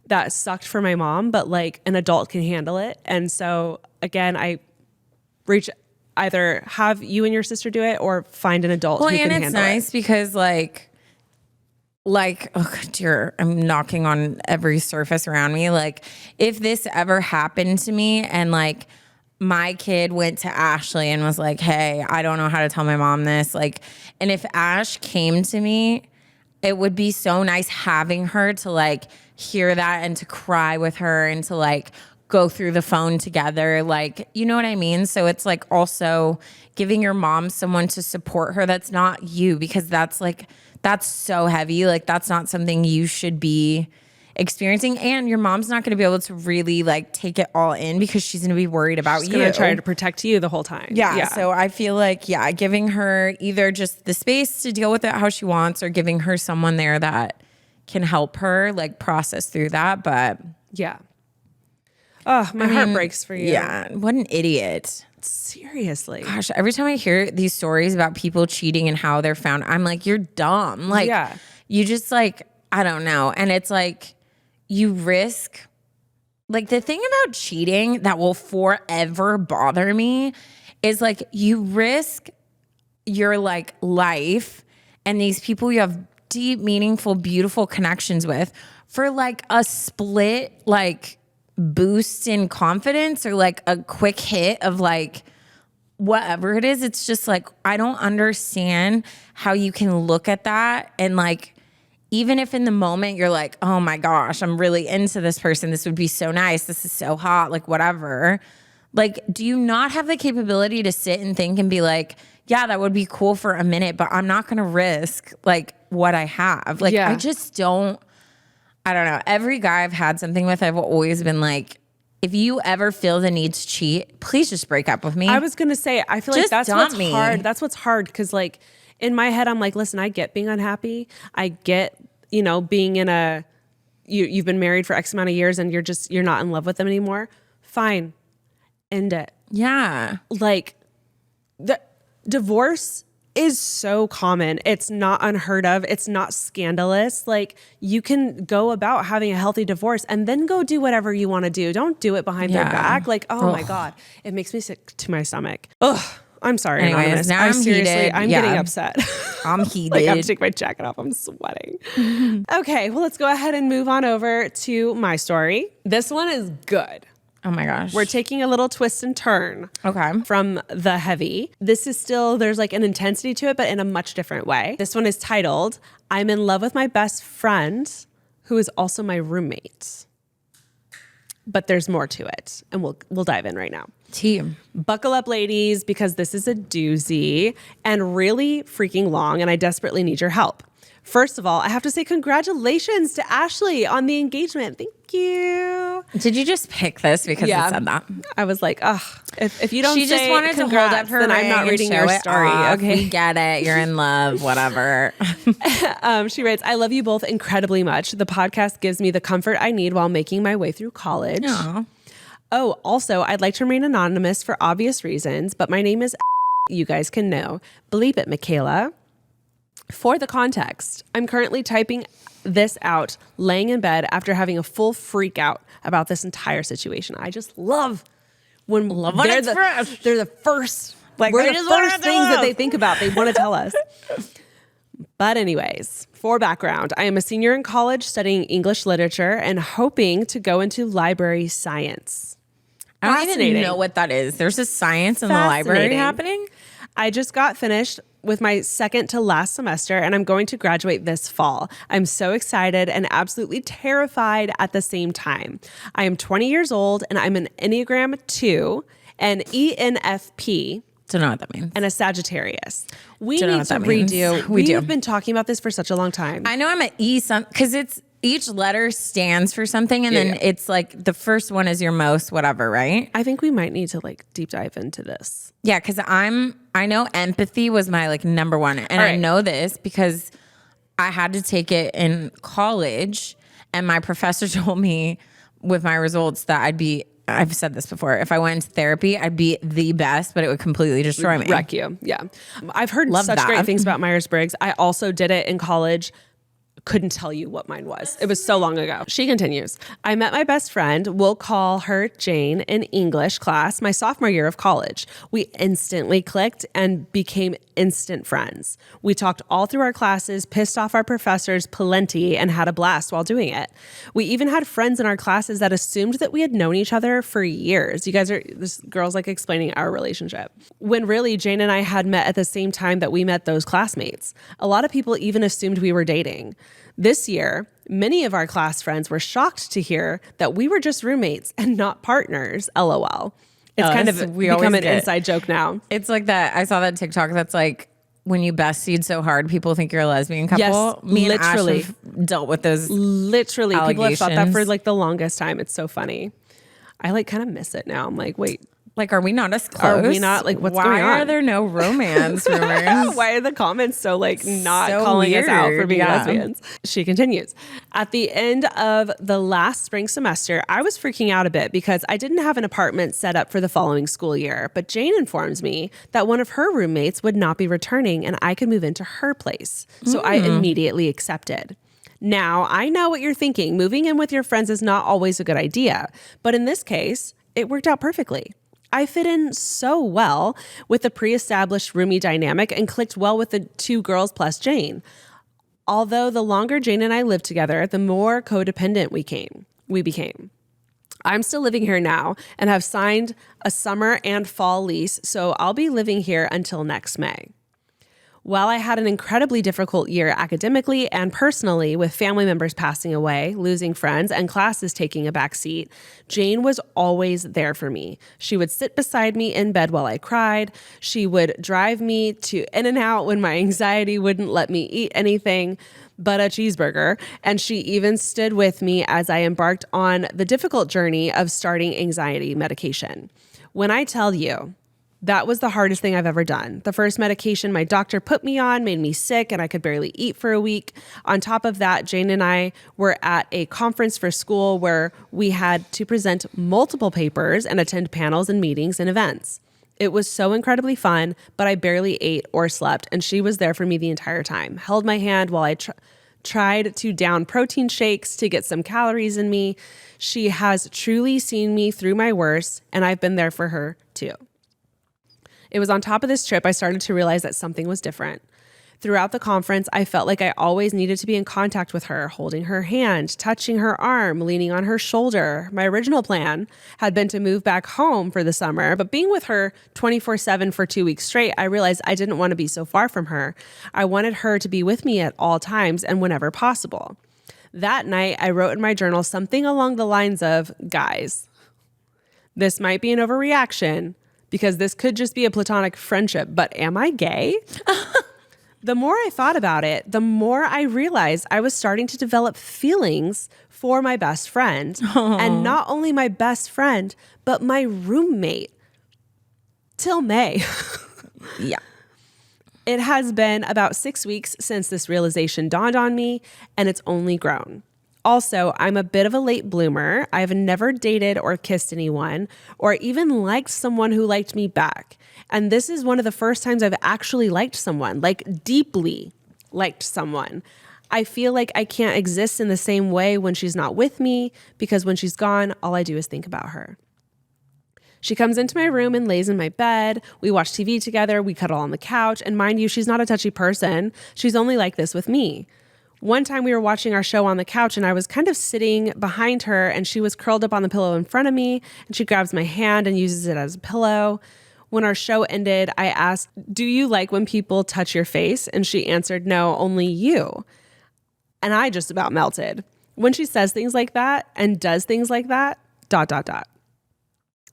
That sucked for my mom, but like an adult can handle it. And so again, either have you and your sister do it or find an adult who can handle it. And it's nice because like like, oh dear, I'm knocking on every surface around me. Like, if this ever happened to me and like my kid went to Ashley and was like, hey, I don't know how to tell my mom this. Like, and if Ash came to me, it would be so nice having her to like hear that and to cry with her and to like go through the phone together. Like, you know what I mean? So it's like also giving your mom someone to support her that's not you, because that's so heavy. Like, that's not something you should be experiencing. And your mom's not going to be able to really like take it all in because she's going to be worried about you. She's going to try to protect you the whole time. Yeah. So I feel like, giving her either just the space to deal with it how she wants, or giving her someone there that can help her like process through that. But yeah. Oh, my heart breaks for you. Yeah. What an idiot. Seriously. Gosh, every time I hear these stories about people cheating and how they're found, I'm like, you're dumb. Like, you just like, I don't know. And it's like, you risk, like, the thing about cheating that will forever bother me is like, you risk your like life and these people you have deep, meaningful, beautiful connections with for like a split, like, boost in confidence or like a quick hit of like whatever it is. It's just like, I don't understand how you can look at that and like, even if in the moment you're like, oh my gosh, I'm really into this person, this would be so nice, this is so hot, like whatever, like, do you not have the capability to sit and think and be like, yeah, that would be cool for a minute, but I'm not gonna risk like what I have. Like, I just don't. I don't know. Every guy I've had something with, I've always been like, if you ever feel the need to cheat, please just break up with me. I was going to say, I feel like that's what's hard. That's what's hard. Because like in my head, I'm like, listen, I get being unhappy. I get, being in you've been married for X amount of years and you're not in love with them anymore. Fine. End it. Yeah. Like the divorce is so common. It's not unheard of. It's not scandalous. Like, you can go about having a healthy divorce and then go do whatever you want to do. Don't do it behind their back. Like, oh my God, it makes me sick to my stomach. Ugh. I'm sorry. Anyways, Anonymous. now I'm heated. I'm getting upset. I'm heated. Like, I'm taking my jacket off. I'm sweating. Okay, well, let's go ahead and move on over to my story. This one is good. Oh my gosh. We're taking a little twist and turn from the heavy. This is still, there's like an intensity to it, but in a much different way. This one is titled, I'm in love with my best friend, who is also my roommate. But there's more to it, and we'll dive in right now. Team. Buckle up, ladies, because this is a doozy and really freaking long, and I desperately need your help. First of all, I have to say congratulations to Ashley on the engagement. Thank you. Did you just pick this because it said that? I was like, ugh, if you don't she say just wanted congrats, to hold up her then I'm not reading your story. Okay. We get it. You're in love, whatever. She writes, I love you both incredibly much. The podcast gives me the comfort I need while making my way through college. Aww. Oh, also, I'd like to remain anonymous for obvious reasons, but my name is you guys can know. Bleep it, Michaela. For the context, I'm currently typing this out, laying in bed after having a full freak out about this entire situation. I just love when they're the first, like, we're the first things that they think about. They want to tell us. But anyways, for background, I am a senior in college studying English literature and hoping to go into library science. I don't even know what that is. There's a science in the library happening? I just got finished with my second to last semester, and I'm going to graduate this fall. I'm so excited and absolutely terrified at the same time. I am 20 years old, and I'm an Enneagram 2, an ENFP. Don't know what that means. And a Sagittarius. We need to redo. We've been talking about this for such a long time. I know I'm an E, because it's each letter stands for something, and then it's like the first one is your most whatever, right? I think we might need to like deep dive into this. Yeah, because I know empathy was my like number one, and I know this because I had to take it in college, and my professor told me with my results that I've said this before, if I went into therapy, I'd be the best, but it would completely destroy me. Wreck you. Yeah. I've heard such great things about Myers-Briggs. I also did it in college. couldn't tell you what mine was. It was so long ago. She continues, I met my best friend, we'll call her Jane, in English class my sophomore year of college. We instantly clicked and became instant friends. We talked all through our classes, pissed off our professors plenty, and had a blast while doing it. We even had friends in our classes that assumed that we had known each other for years. This girl's like explaining our relationship. When really Jane and I had met at the same time that we met those classmates. A lot of people even assumed we were dating. This year, many of our class friends were shocked to hear that we were just roommates and not partners. LOL. It's kind of become an inside joke now. It's like that. I saw that TikTok that's like, when you best seed so hard, people think you're a lesbian couple. Yes, Me and literally. Ash have dealt with those. Literally. People have thought that for like the longest time. It's so funny. I like kind of miss it now. I'm like, wait. Like, are we not as close? Are we not? Like, what's going on? Why are there no romance rumors? Why are the comments so like not so calling us out for being lesbians? She continues. At the end of the last spring semester, I was freaking out a bit because I didn't have an apartment set up for the following school year. But Jane informs me that one of her roommates would not be returning and I could move into her place. So I immediately accepted. Now, I know what you're thinking. Moving in with your friends is not always a good idea. But in this case, it worked out perfectly. I fit in so well with the pre-established roomie dynamic and clicked well with the two girls plus Jane. Although the longer Jane and I lived together, the more codependent we became. I'm still living here now and have signed a summer and fall lease, so I'll be living here until next May. While I had an incredibly difficult year academically and personally with family members passing away, losing friends, and classes taking a back seat, Jane was always there for me. She would sit beside me in bed while I cried. She would drive me to In-N-Out when my anxiety wouldn't let me eat anything but a cheeseburger. And she even stood with me as I embarked on the difficult journey of starting anxiety medication. When I tell you, that was the hardest thing I've ever done. The first medication my doctor put me on made me sick and I could barely eat for a week. On top of that, Jane and I were at a conference for school where we had to present multiple papers and attend panels and meetings and events. It was so incredibly fun, but I barely ate or slept, and she was there for me the entire time. Held my hand while I tried to down protein shakes to get some calories in me. She has truly seen me through my worst, and I've been there for her too. It was on top of this trip I started to realize that something was different. Throughout the conference, I felt like I always needed to be in contact with her, holding her hand, touching her arm, leaning on her shoulder. My original plan had been to move back home for the summer, but being with her 24/7 for 2 weeks straight, I realized I didn't want to be so far from her. I wanted her to be with me at all times and whenever possible. That night, I wrote in my journal something along the lines of, guys, this might be an overreaction, because this could just be a platonic friendship, but am I gay? The more I thought about it, the more I realized I was starting to develop feelings for my best friend. Aww. And not only my best friend, but my roommate. Till May. Yeah. It has been about 6 weeks since this realization dawned on me, and it's only grown. Also, I'm a bit of a late bloomer. I've never dated or kissed anyone or even liked someone who liked me back. And this is one of the first times I've actually liked someone, like deeply liked someone. I feel like I can't exist in the same way when she's not with me because when she's gone, all I do is think about her. She comes into my room and lays in my bed. We watch TV together. We cuddle on the couch. And mind you, she's not a touchy person. She's only like this with me. One time we were watching our show on the couch and I was kind of sitting behind her and she was curled up on the pillow in front of me and she grabs my hand and uses it as a pillow. When our show ended, I asked, "Do you like when people touch your face?" And she answered, "No, only you." And I just about melted. When she says things like that and does things like that, ...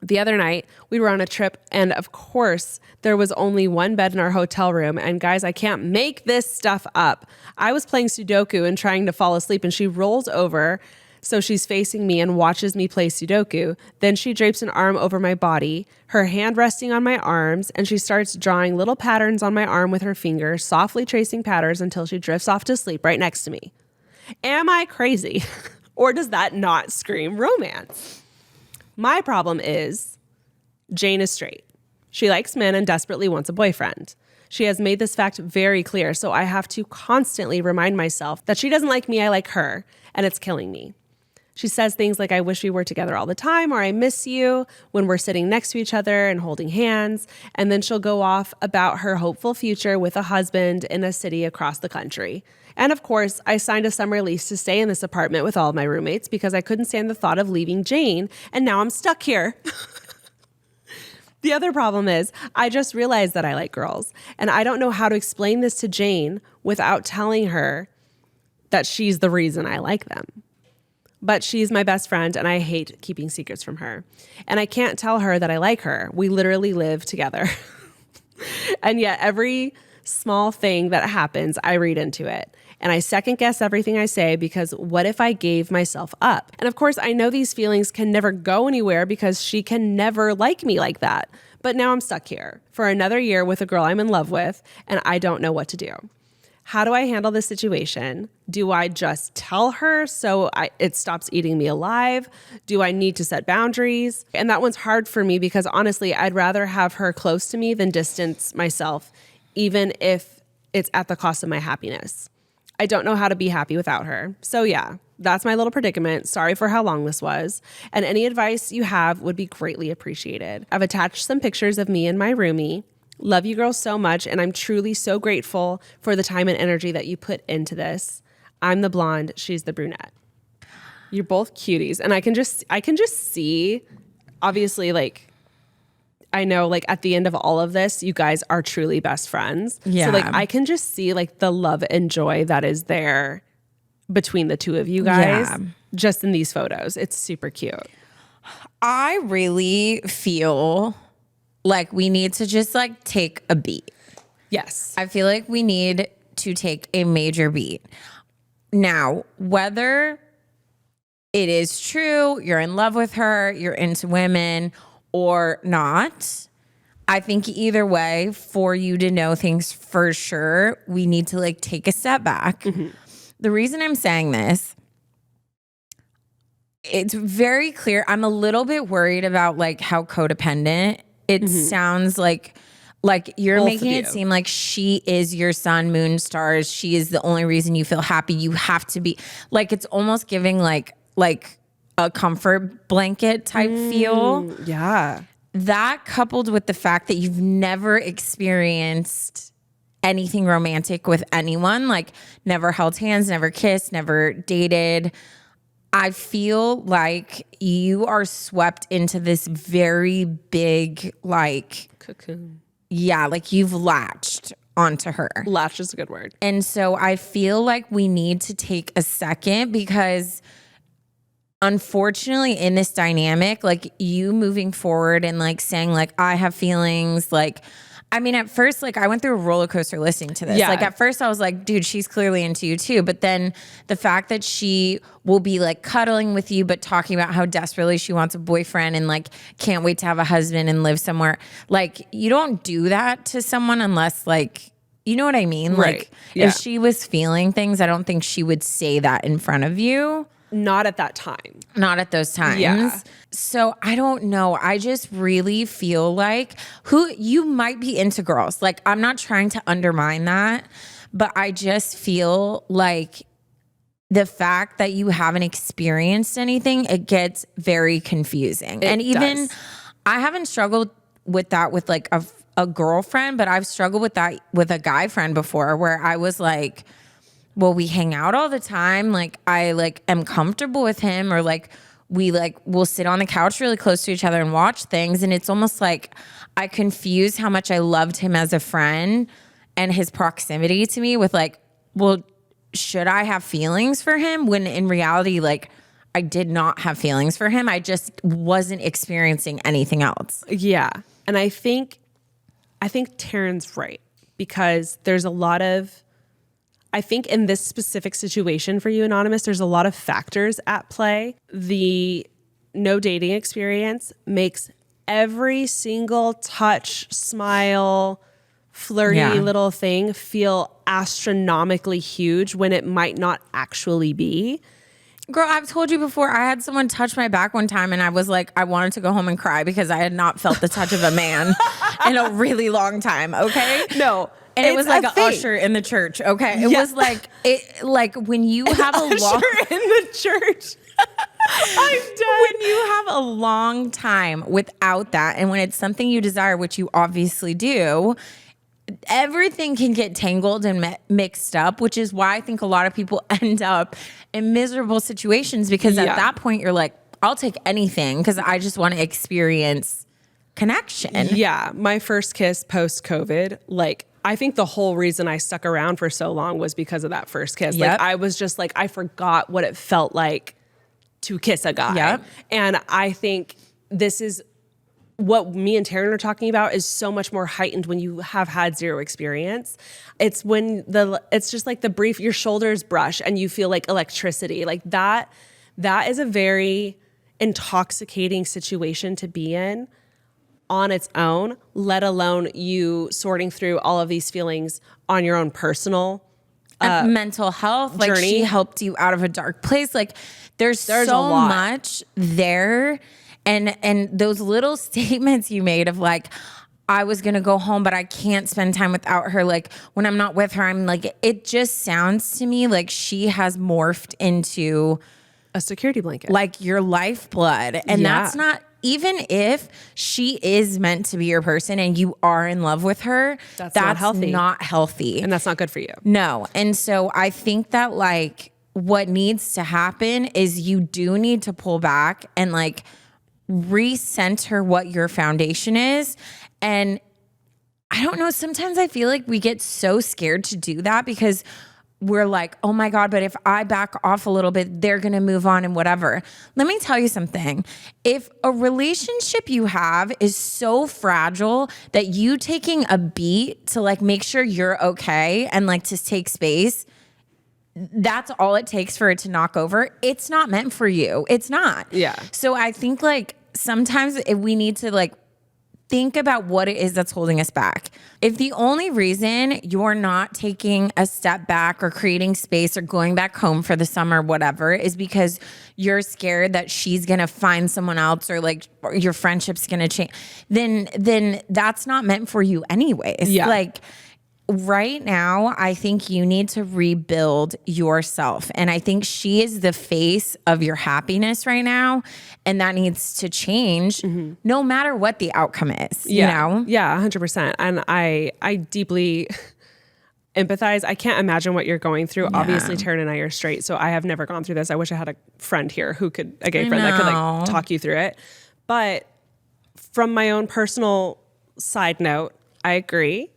The other night, we were on a trip, and of course, there was only one bed in our hotel room. And guys, I can't make this stuff up. I was playing Sudoku and trying to fall asleep, and she rolls over so she's facing me and watches me play Sudoku. Then she drapes an arm over my body, her hand resting on my arms, and she starts drawing little patterns on my arm with her fingers, softly tracing patterns until she drifts off to sleep right next to me. Am I crazy? Or does that not scream romance? My problem is Jane is straight. She likes men and desperately wants a boyfriend. She has made this fact very clear, so I have to constantly remind myself that she doesn't like me, I like her, and it's killing me. She says things like, I wish we were together all the time, or I miss you when we're sitting next to each other and holding hands. And then she'll go off about her hopeful future with a husband in a city across the country. And of course, I signed a summer lease to stay in this apartment with all of my roommates because I couldn't stand the thought of leaving Jane, and now I'm stuck here. The other problem is I just realized that I like girls, and I don't know how to explain this to Jane without telling her that she's the reason I like them. But she's my best friend, and I hate keeping secrets from her. And I can't tell her that I like her. We literally live together. And yet every small thing that happens, I read into it. And I second guess everything I say because what if I gave myself up? And of course, I know these feelings can never go anywhere because she can never like me like that. But now I'm stuck here for another year with a girl I'm in love with, and I don't know what to do. How do I handle this situation? Do I just tell her so it stops eating me alive? Do I need to set boundaries? And that one's hard for me because honestly, I'd rather have her close to me than distance myself, even if it's at the cost of my happiness. I don't know how to be happy without her. So yeah, that's my little predicament. Sorry for how long this was. And any advice you have would be greatly appreciated. I've attached some pictures of me and my roomie. Love you girls so much, and I'm truly so grateful for the time and energy that you put into this. I'm the blonde, she's the brunette. You're both cuties, and I can just see, obviously, like, I know, like, at the end of all of this, you guys are truly best friends. Yeah. So, like, I can just see, like, the love and joy that is there between the two of you guys just in these photos. It's super cute. I really feel like we need to just like take a beat. Yes. I feel like we need to take a major beat. Now, whether it is true, you're in love with her, you're into women or not, I think either way, for you to know things for sure, we need to like take a step back. Mm-hmm. The reason I'm saying this, it's very clear. I'm a little bit worried about like how codependent it sounds like you're both making it seem like she is your sun, moon, stars. She is the only reason you feel happy. You have to be like, it's almost giving like a comfort blanket type feel. Yeah. That coupled with the fact that you've never experienced anything romantic with anyone, like never held hands, never kissed, never dated. I feel like you are swept into this very big, like, cocoon. Yeah, like you've latched onto her. Latch is a good word. And so I feel like we need to take a second because unfortunately in this dynamic, like you moving forward and like saying like, I have feelings, like, I mean, at first, like I went through a roller coaster listening to this. Yeah. Like at first I was like, dude, she's clearly into you too. But then the fact that she will be like cuddling with you, but talking about how desperately she wants a boyfriend and like can't wait to have a husband and live somewhere. Like you don't do that to someone unless like, you know what I mean? Right. Like if she was feeling things, I don't think she would say that in front of you. Not at that time. Not at those times. Yeah. So I don't know. I just really feel like you might be into girls. Like I'm not trying to undermine that, but I just feel like the fact that you haven't experienced anything, it gets very confusing. And even I haven't struggled with that with like a girlfriend, but I've struggled with that with a guy friend before where I was like, well, we hang out all the time. Like I like am comfortable with him, or like we'll sit on the couch really close to each other and watch things. And it's almost like I confuse how much I loved him as a friend and his proximity to me with like, well, should I have feelings for him? When in reality, like I did not have feelings for him. I just wasn't experiencing anything else. Yeah. And I think Taryn's right, because there's a lot of, I think in this specific situation for you, Anonymous, there's a lot of factors at play. The no dating experience makes every single touch, smile, flirty little thing feel astronomically huge when it might not actually be. Girl, I've told you before, I had someone touch my back one time and I was like, I wanted to go home and cry because I had not felt the touch of a man in a really long time. Okay. No. And it was like an usher in the church. Okay. It was like when you have a long in the church. I'm done. When you have a long time without that, and when it's something you desire, which you obviously do, everything can get tangled and mixed up, which is why I think a lot of people end up in miserable situations because at that point you're like, I'll take anything because I just want to experience connection. Yeah. My first kiss post-COVID, like, I think the whole reason I stuck around for so long was because of that first kiss. Yep. Like, I was just like, I forgot what it felt like to kiss a guy. Yep. And I think this is what me and Taryn are talking about is so much more heightened when you have had zero experience. It's when it's just like the brief, your shoulders brush and you feel like electricity. Like that is a very intoxicating situation to be in on its own, let alone you sorting through all of these feelings on your own personal mental health. Like journey. she helped you out of a dark place. Like there's so much there. And those little statements you made of like, I was going to go home, but I can't spend time without her. Like when I'm not with her, I'm like, it just sounds to me like she has morphed into a security blanket, like your lifeblood. And that's not, even if she is meant to be your person and you are in love with her, that's not healthy. And that's not good for you. No. And so I think that like what needs to happen is you do need to pull back and like recenter what your foundation is. And I don't know, sometimes I feel like we get so scared to do that because we're like, oh my God, but if I back off a little bit, they're going to move on and whatever. Let me tell you something. If a relationship you have is so fragile that you taking a beat to like make sure you're okay and like to take space, that's all it takes for it to knock over. It's not meant for you. It's not. Yeah. So I think like sometimes if we need to like think about what it is that's holding us back. If the only reason you're not taking a step back or creating space or going back home for the summer, whatever, is because you're scared that she's going to find someone else or like or your friendship's going to change, then that's not meant for you anyways. Yeah. Like right now, I think you need to rebuild yourself. And I think she is the face of your happiness right now. And that needs to change no matter what the outcome is, you know? Yeah, 100%. And I deeply empathize. I can't imagine what you're going through. Yeah. Obviously, Taryn and I are straight, so I have never gone through this. I wish I had a friend here who could, a gay friend that could like talk you through it. But from my own personal side note, I agree.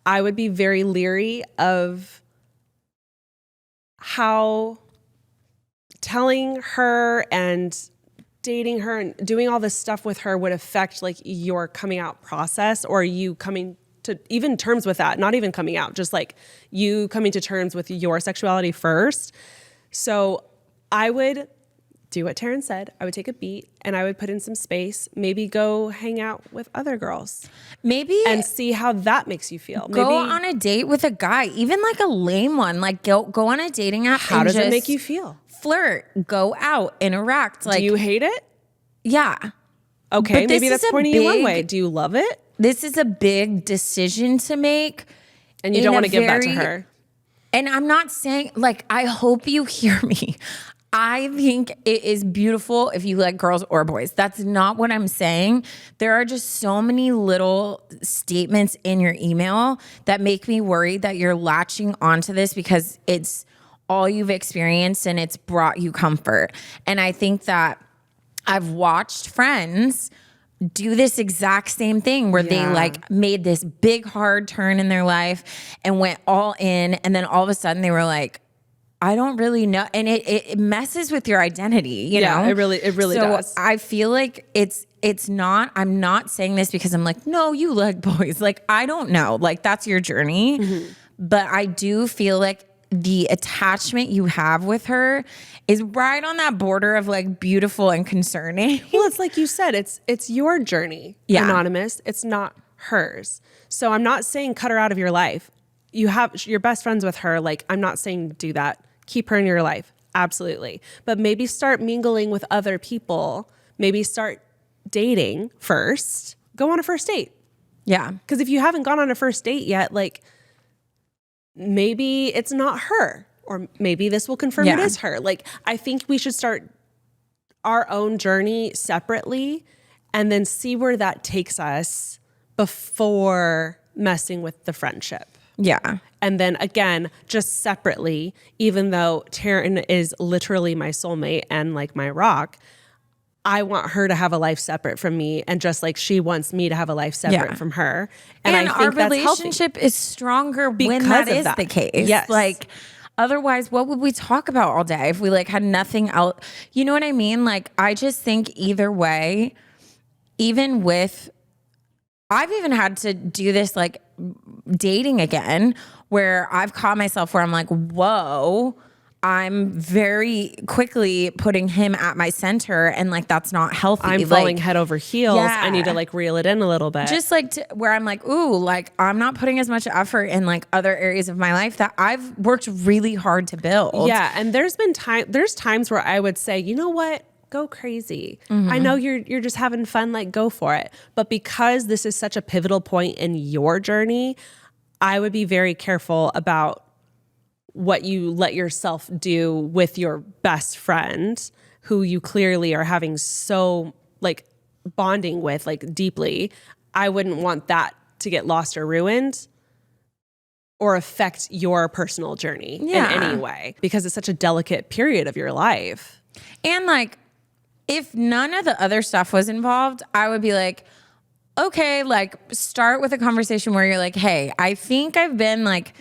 I would be very leery of how telling her and dating her and doing all this stuff with her would affect like your coming out process or you coming to even terms with that, not even coming out, just like you coming to terms with your sexuality first. So I would do what Taryn said. I would take a beat and I would put in some space, maybe go hang out with other girls. Maybe. And see how that makes you feel. Go on a date with a guy, even like a lame one, like go on a dating app. How does it make you feel? Flirt, go out, interact. Like, do you hate it? Yeah. Okay, maybe that's pointing you one way. Do you love it? This is a big decision to make. And you don't want to give that to her. And I'm not saying, like, I hope you hear me. I think it is beautiful if you like girls or boys. That's not what I'm saying. There are just so many little statements in your email that make me worry that you're latching onto this because it's all you've experienced and it's brought you comfort. And I think that I've watched friends do this exact same thing where they like made this big hard turn in their life and went all in. And then all of a sudden they were like, I don't really know. And it messes with your identity, you know? It really does. So I feel like it's not, I'm not saying this because I'm like, no, you like boys. Like, I don't know. Like, that's your journey. Mm-hmm. But I do feel like the attachment you have with her is right on that border of like beautiful and concerning. Well, it's like you said, it's your journey, Anonymous. It's not hers. So I'm not saying cut her out of your life. You have your best friends with her. Like, I'm not saying do that. Keep her in your life. Absolutely. But maybe start mingling with other people. Maybe start dating first. Go on a first date. Yeah. Because if you haven't gone on a first date yet, like maybe it's not her, or maybe this will confirm it is her. Like, I think we should start our own journey separately and then see where that takes us before messing with the friendship. Yeah. And then again, just separately, even though Taryn is literally my soulmate and like my rock, I want her to have a life separate from me, and just like she wants me to have a life separate from her. And I think our that's relationship is stronger when that is the case. Yes. Like, otherwise, what would we talk about all day if we like had nothing else? You know what I mean? Like, I just think either way, even with, I've even had to do this like dating again, where I've caught myself where I'm like, whoa, I'm very quickly putting him at my center, and like that's not healthy. I'm falling head over heels. Yeah. I need to like reel it in a little bit. Just like where I'm like, ooh, like I'm not putting as much effort in like other areas of my life that I've worked really hard to build. Yeah, and there's times where I would say, you know what? Go crazy. I know you're just having fun, like go for it. But because this is such a pivotal point in your journey, I would be very careful about what you let yourself do with your best friend, who you clearly are having so like bonding with like deeply. I wouldn't want that to get lost or ruined or affect your personal journey in any way, because it's such a delicate period of your life. And like, if none of the other stuff was involved, I would be like, okay, like start with a conversation where you're like, hey, I think I've been like,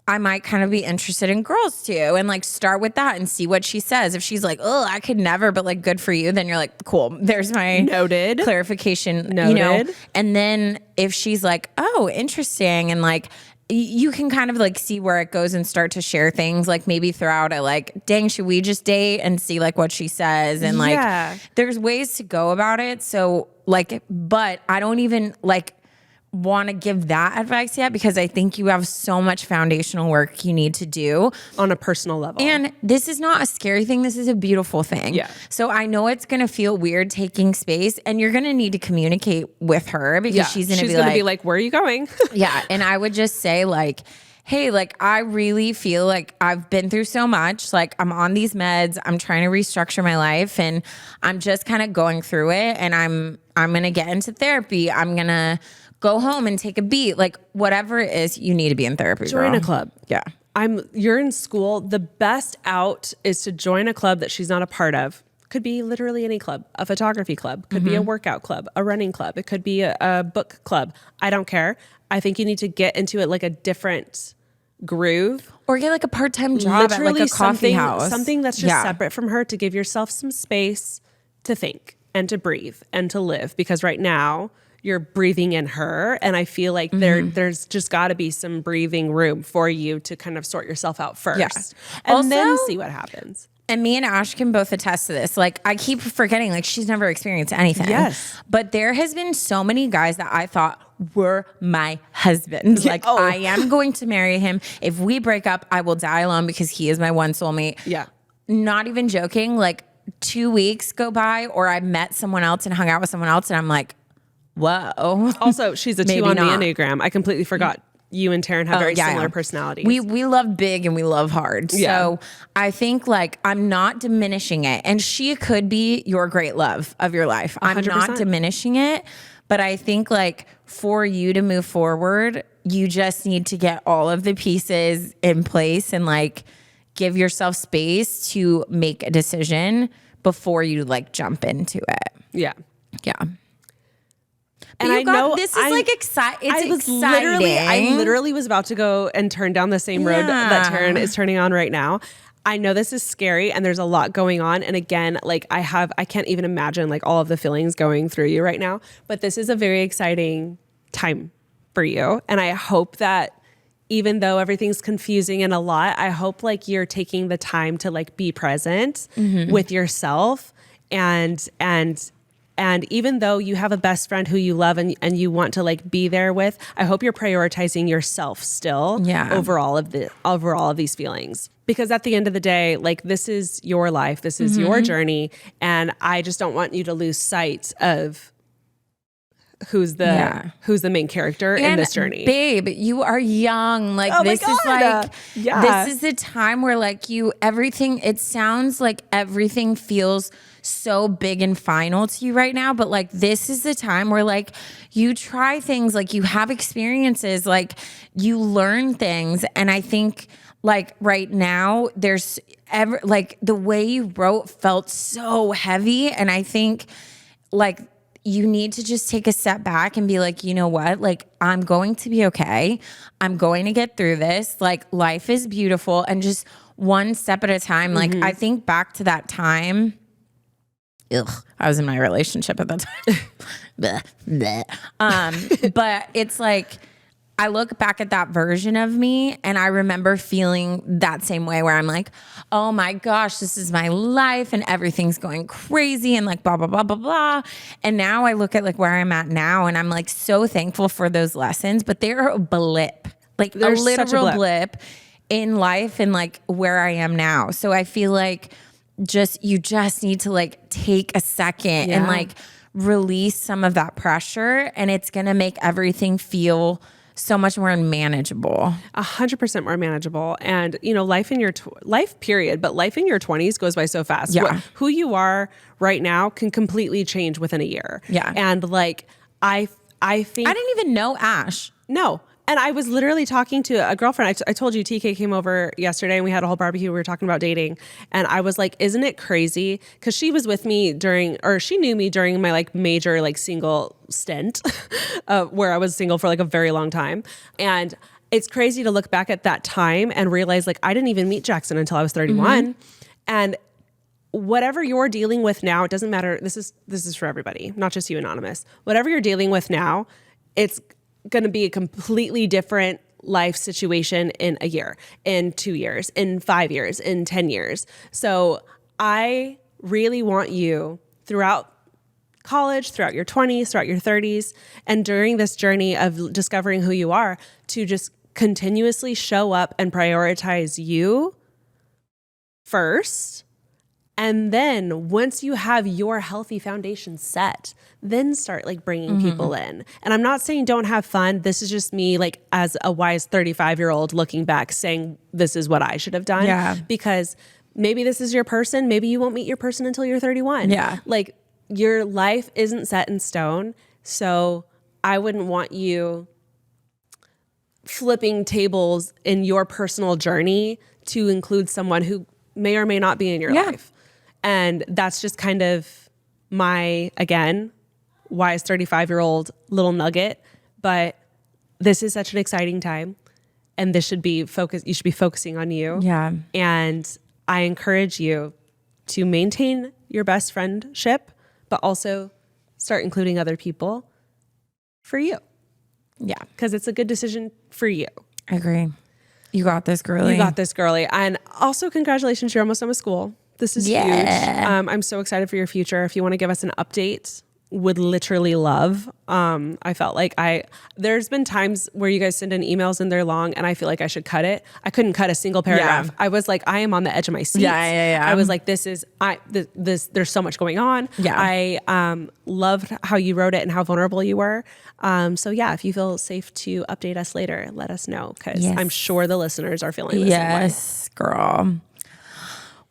I might kind of be interested in girls too. And like start with that and see what she says. If she's like, oh, I could never, but like good for you, then you're like, cool. There's my noted clarification. Noted. You know? And then if she's like, oh, interesting. And like, you can kind of like see where it goes and start to share things, like maybe throw out a like, dang, should we just date, and see like what she says. And like, there's ways to go about it. So like, but I don't even like want to give that advice yet, because I think you have so much foundational work you need to do on a personal level. And this is not a scary thing. This is a beautiful thing. Yeah. So I know it's going to feel weird taking space, and you're going to need to communicate with her, because she's going to be like, where are you going? Yeah. And I would just say like, hey, like I really feel like I've been through so much. Like I'm on these meds. I'm trying to restructure my life, and I'm just kind of going through it, and I'm going to get into therapy. I'm going to go home and take a beat. Like whatever it is, you need to be in therapy. Join a club. Yeah. You're in school. The best out is to join a club that she's not a part of. Could be literally any club, a photography club, could be a workout club, a running club. It could be a book club. I don't care. I think you need to get into it like a different groove. Or get like a part-time job at like a coffee house. Something that's just separate from her, to give yourself some space to think and to breathe and to live. Because right now you're breathing in her. And I feel like there's just got to be some breathing room for you to kind of sort yourself out first. Yes. And also, then see what happens. And me and Ash can both attest to this. Like I keep forgetting, like she's never experienced anything. Yes. But there has been so many guys that I thought were my husband. Like I am going to marry him. If we break up, I will die alone, because he is my one soulmate. Yeah. Not even joking. Like 2 weeks go by, or I met someone else and hung out with someone else, and I'm like, whoa. Also, she's a 2 on the Enneagram. I completely forgot. You and Taryn have very similar yeah. personalities. We love big and we love hard. Yeah. So I think like I'm not diminishing it. And she could be your great love of your life. 100%. I'm not diminishing it. But I think like for you to move forward, you just need to get all of the pieces in place and like give yourself space to make a decision before you like jump into it. Yeah. Yeah. And I know this is like exciting. It's exciting. I literally was about to go and turn down the same road that Taryn is turning on right now. I know this is scary and there's a lot going on. And again, like I can't even imagine like all of the feelings going through you right now, but this is a very exciting time for you. And I hope that even though everything's confusing and a lot, I hope like you're taking the time to like be present with yourself and even though you have a best friend who you love and you want to like be there with, I hope you're prioritizing yourself still over all of these feelings. Because at the end of the day, like, this is your life, this is your journey, and I just don't want you to lose sight of who's the main character in this journey. Babe, you are young. Like, this is like, this is the time where like it sounds like everything feels so big and final to you right now. But like, this is the time where like you try things, like you have experiences, like you learn things. And I think like right now like the way you wrote felt so heavy. And I think like, you need to just take a step back and be like, you know what? Like, I'm going to be okay. I'm going to get through this. Like, life is beautiful, and just one step at a time. Like, I think back to that time. I was in my relationship at that time. Bleh, bleh. But it's like, I look back at that version of me and I remember feeling that same way where I'm like, oh my gosh, this is my life and everything's going crazy and like blah, blah, blah, blah, blah. And now I look at like where I'm at now and I'm like so thankful for those lessons, but they're a blip, like a literal blip in life and like where I am now. So I feel like you just need to like take a second and like release some of that pressure, and it's going to make everything feel so much more manageable. 100% more manageable. And, you know, life in your 20s goes by so fast. Yeah. Who you are right now can completely change within a year. Yeah. And like, I think I didn't even know Ash. No. And I was literally talking to a girlfriend. I told you TK came over yesterday and we had a whole barbecue. We were talking about dating. And I was like, isn't it crazy? Because she was with me she knew me during my like major like single stint where I was single for like a very long time. And it's crazy to look back at that time and realize like I didn't even meet Jackson until I was 31. And whatever you're dealing with now, it doesn't matter. This is for everybody, not just you, Anonymous. Whatever you're dealing with now, it's going to be a completely different life situation in a year, in 2 years, in 5 years, in 10 years. So I really want you throughout college, throughout your 20s, throughout your 30s, and during this journey of discovering who you are, to just continuously show up and prioritize you first. And then once you have your healthy foundation set, then start like bringing people in. And I'm not saying don't have fun. This is just me like as a wise 35-year-old looking back saying this is what I should have done. Yeah. Because maybe this is your person. Maybe you won't meet your person until you're 31. Yeah. Like your life isn't set in stone. So I wouldn't want you flipping tables in your personal journey to include someone who may or may not be in your life. And that's just kind of my, again, wise 35-year-old little nugget. But this is such an exciting time. And this should be focused. You should be focusing on you. Yeah. And I encourage you to maintain your best friendship, but also start including other people for you. Yeah. Because it's a good decision for you. I agree. You got this, girly. You got this, girly. And also congratulations, you're almost done with school. This is huge. I'm so excited for your future. If you want to give us an update, would literally love. I felt like there's been times where you guys send in emails and they're long and I feel like I should cut it. I couldn't cut a single paragraph. Yeah. I was like, I am on the edge of my seat. Yeah. I was like, there's so much going on. Yeah. I loved how you wrote it and how vulnerable you were. So yeah, if you feel safe to update us later, let us know because I'm sure the listeners are feeling the same way. Yes, girl.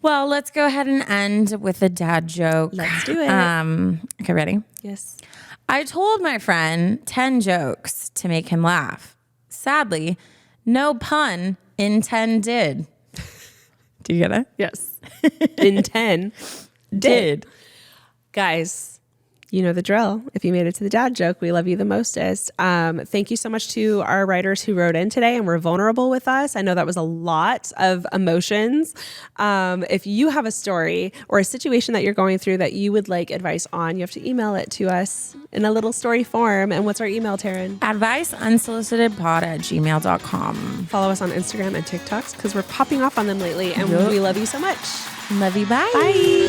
Well, let's go ahead and end with a dad joke. Let's do it. Okay, ready? Yes. I told my friend 10 jokes to make him laugh. Sadly, no pun intended. Do you get it? Yes. In 10 did. Guys, you know the drill. If you made it to the dad joke, we love you the mostest. Thank you so much to our writers who wrote in today and were vulnerable with us. I know that was a lot of emotions. If you have a story or a situation that you're going through that you would like advice on, you have to email it to us in a little story form. And what's our email, Taryn? adviceunsolicitedpod@gmail.com. Follow us on Instagram and TikToks because we're popping off on them lately and we love you so much. Love you. Bye. Bye.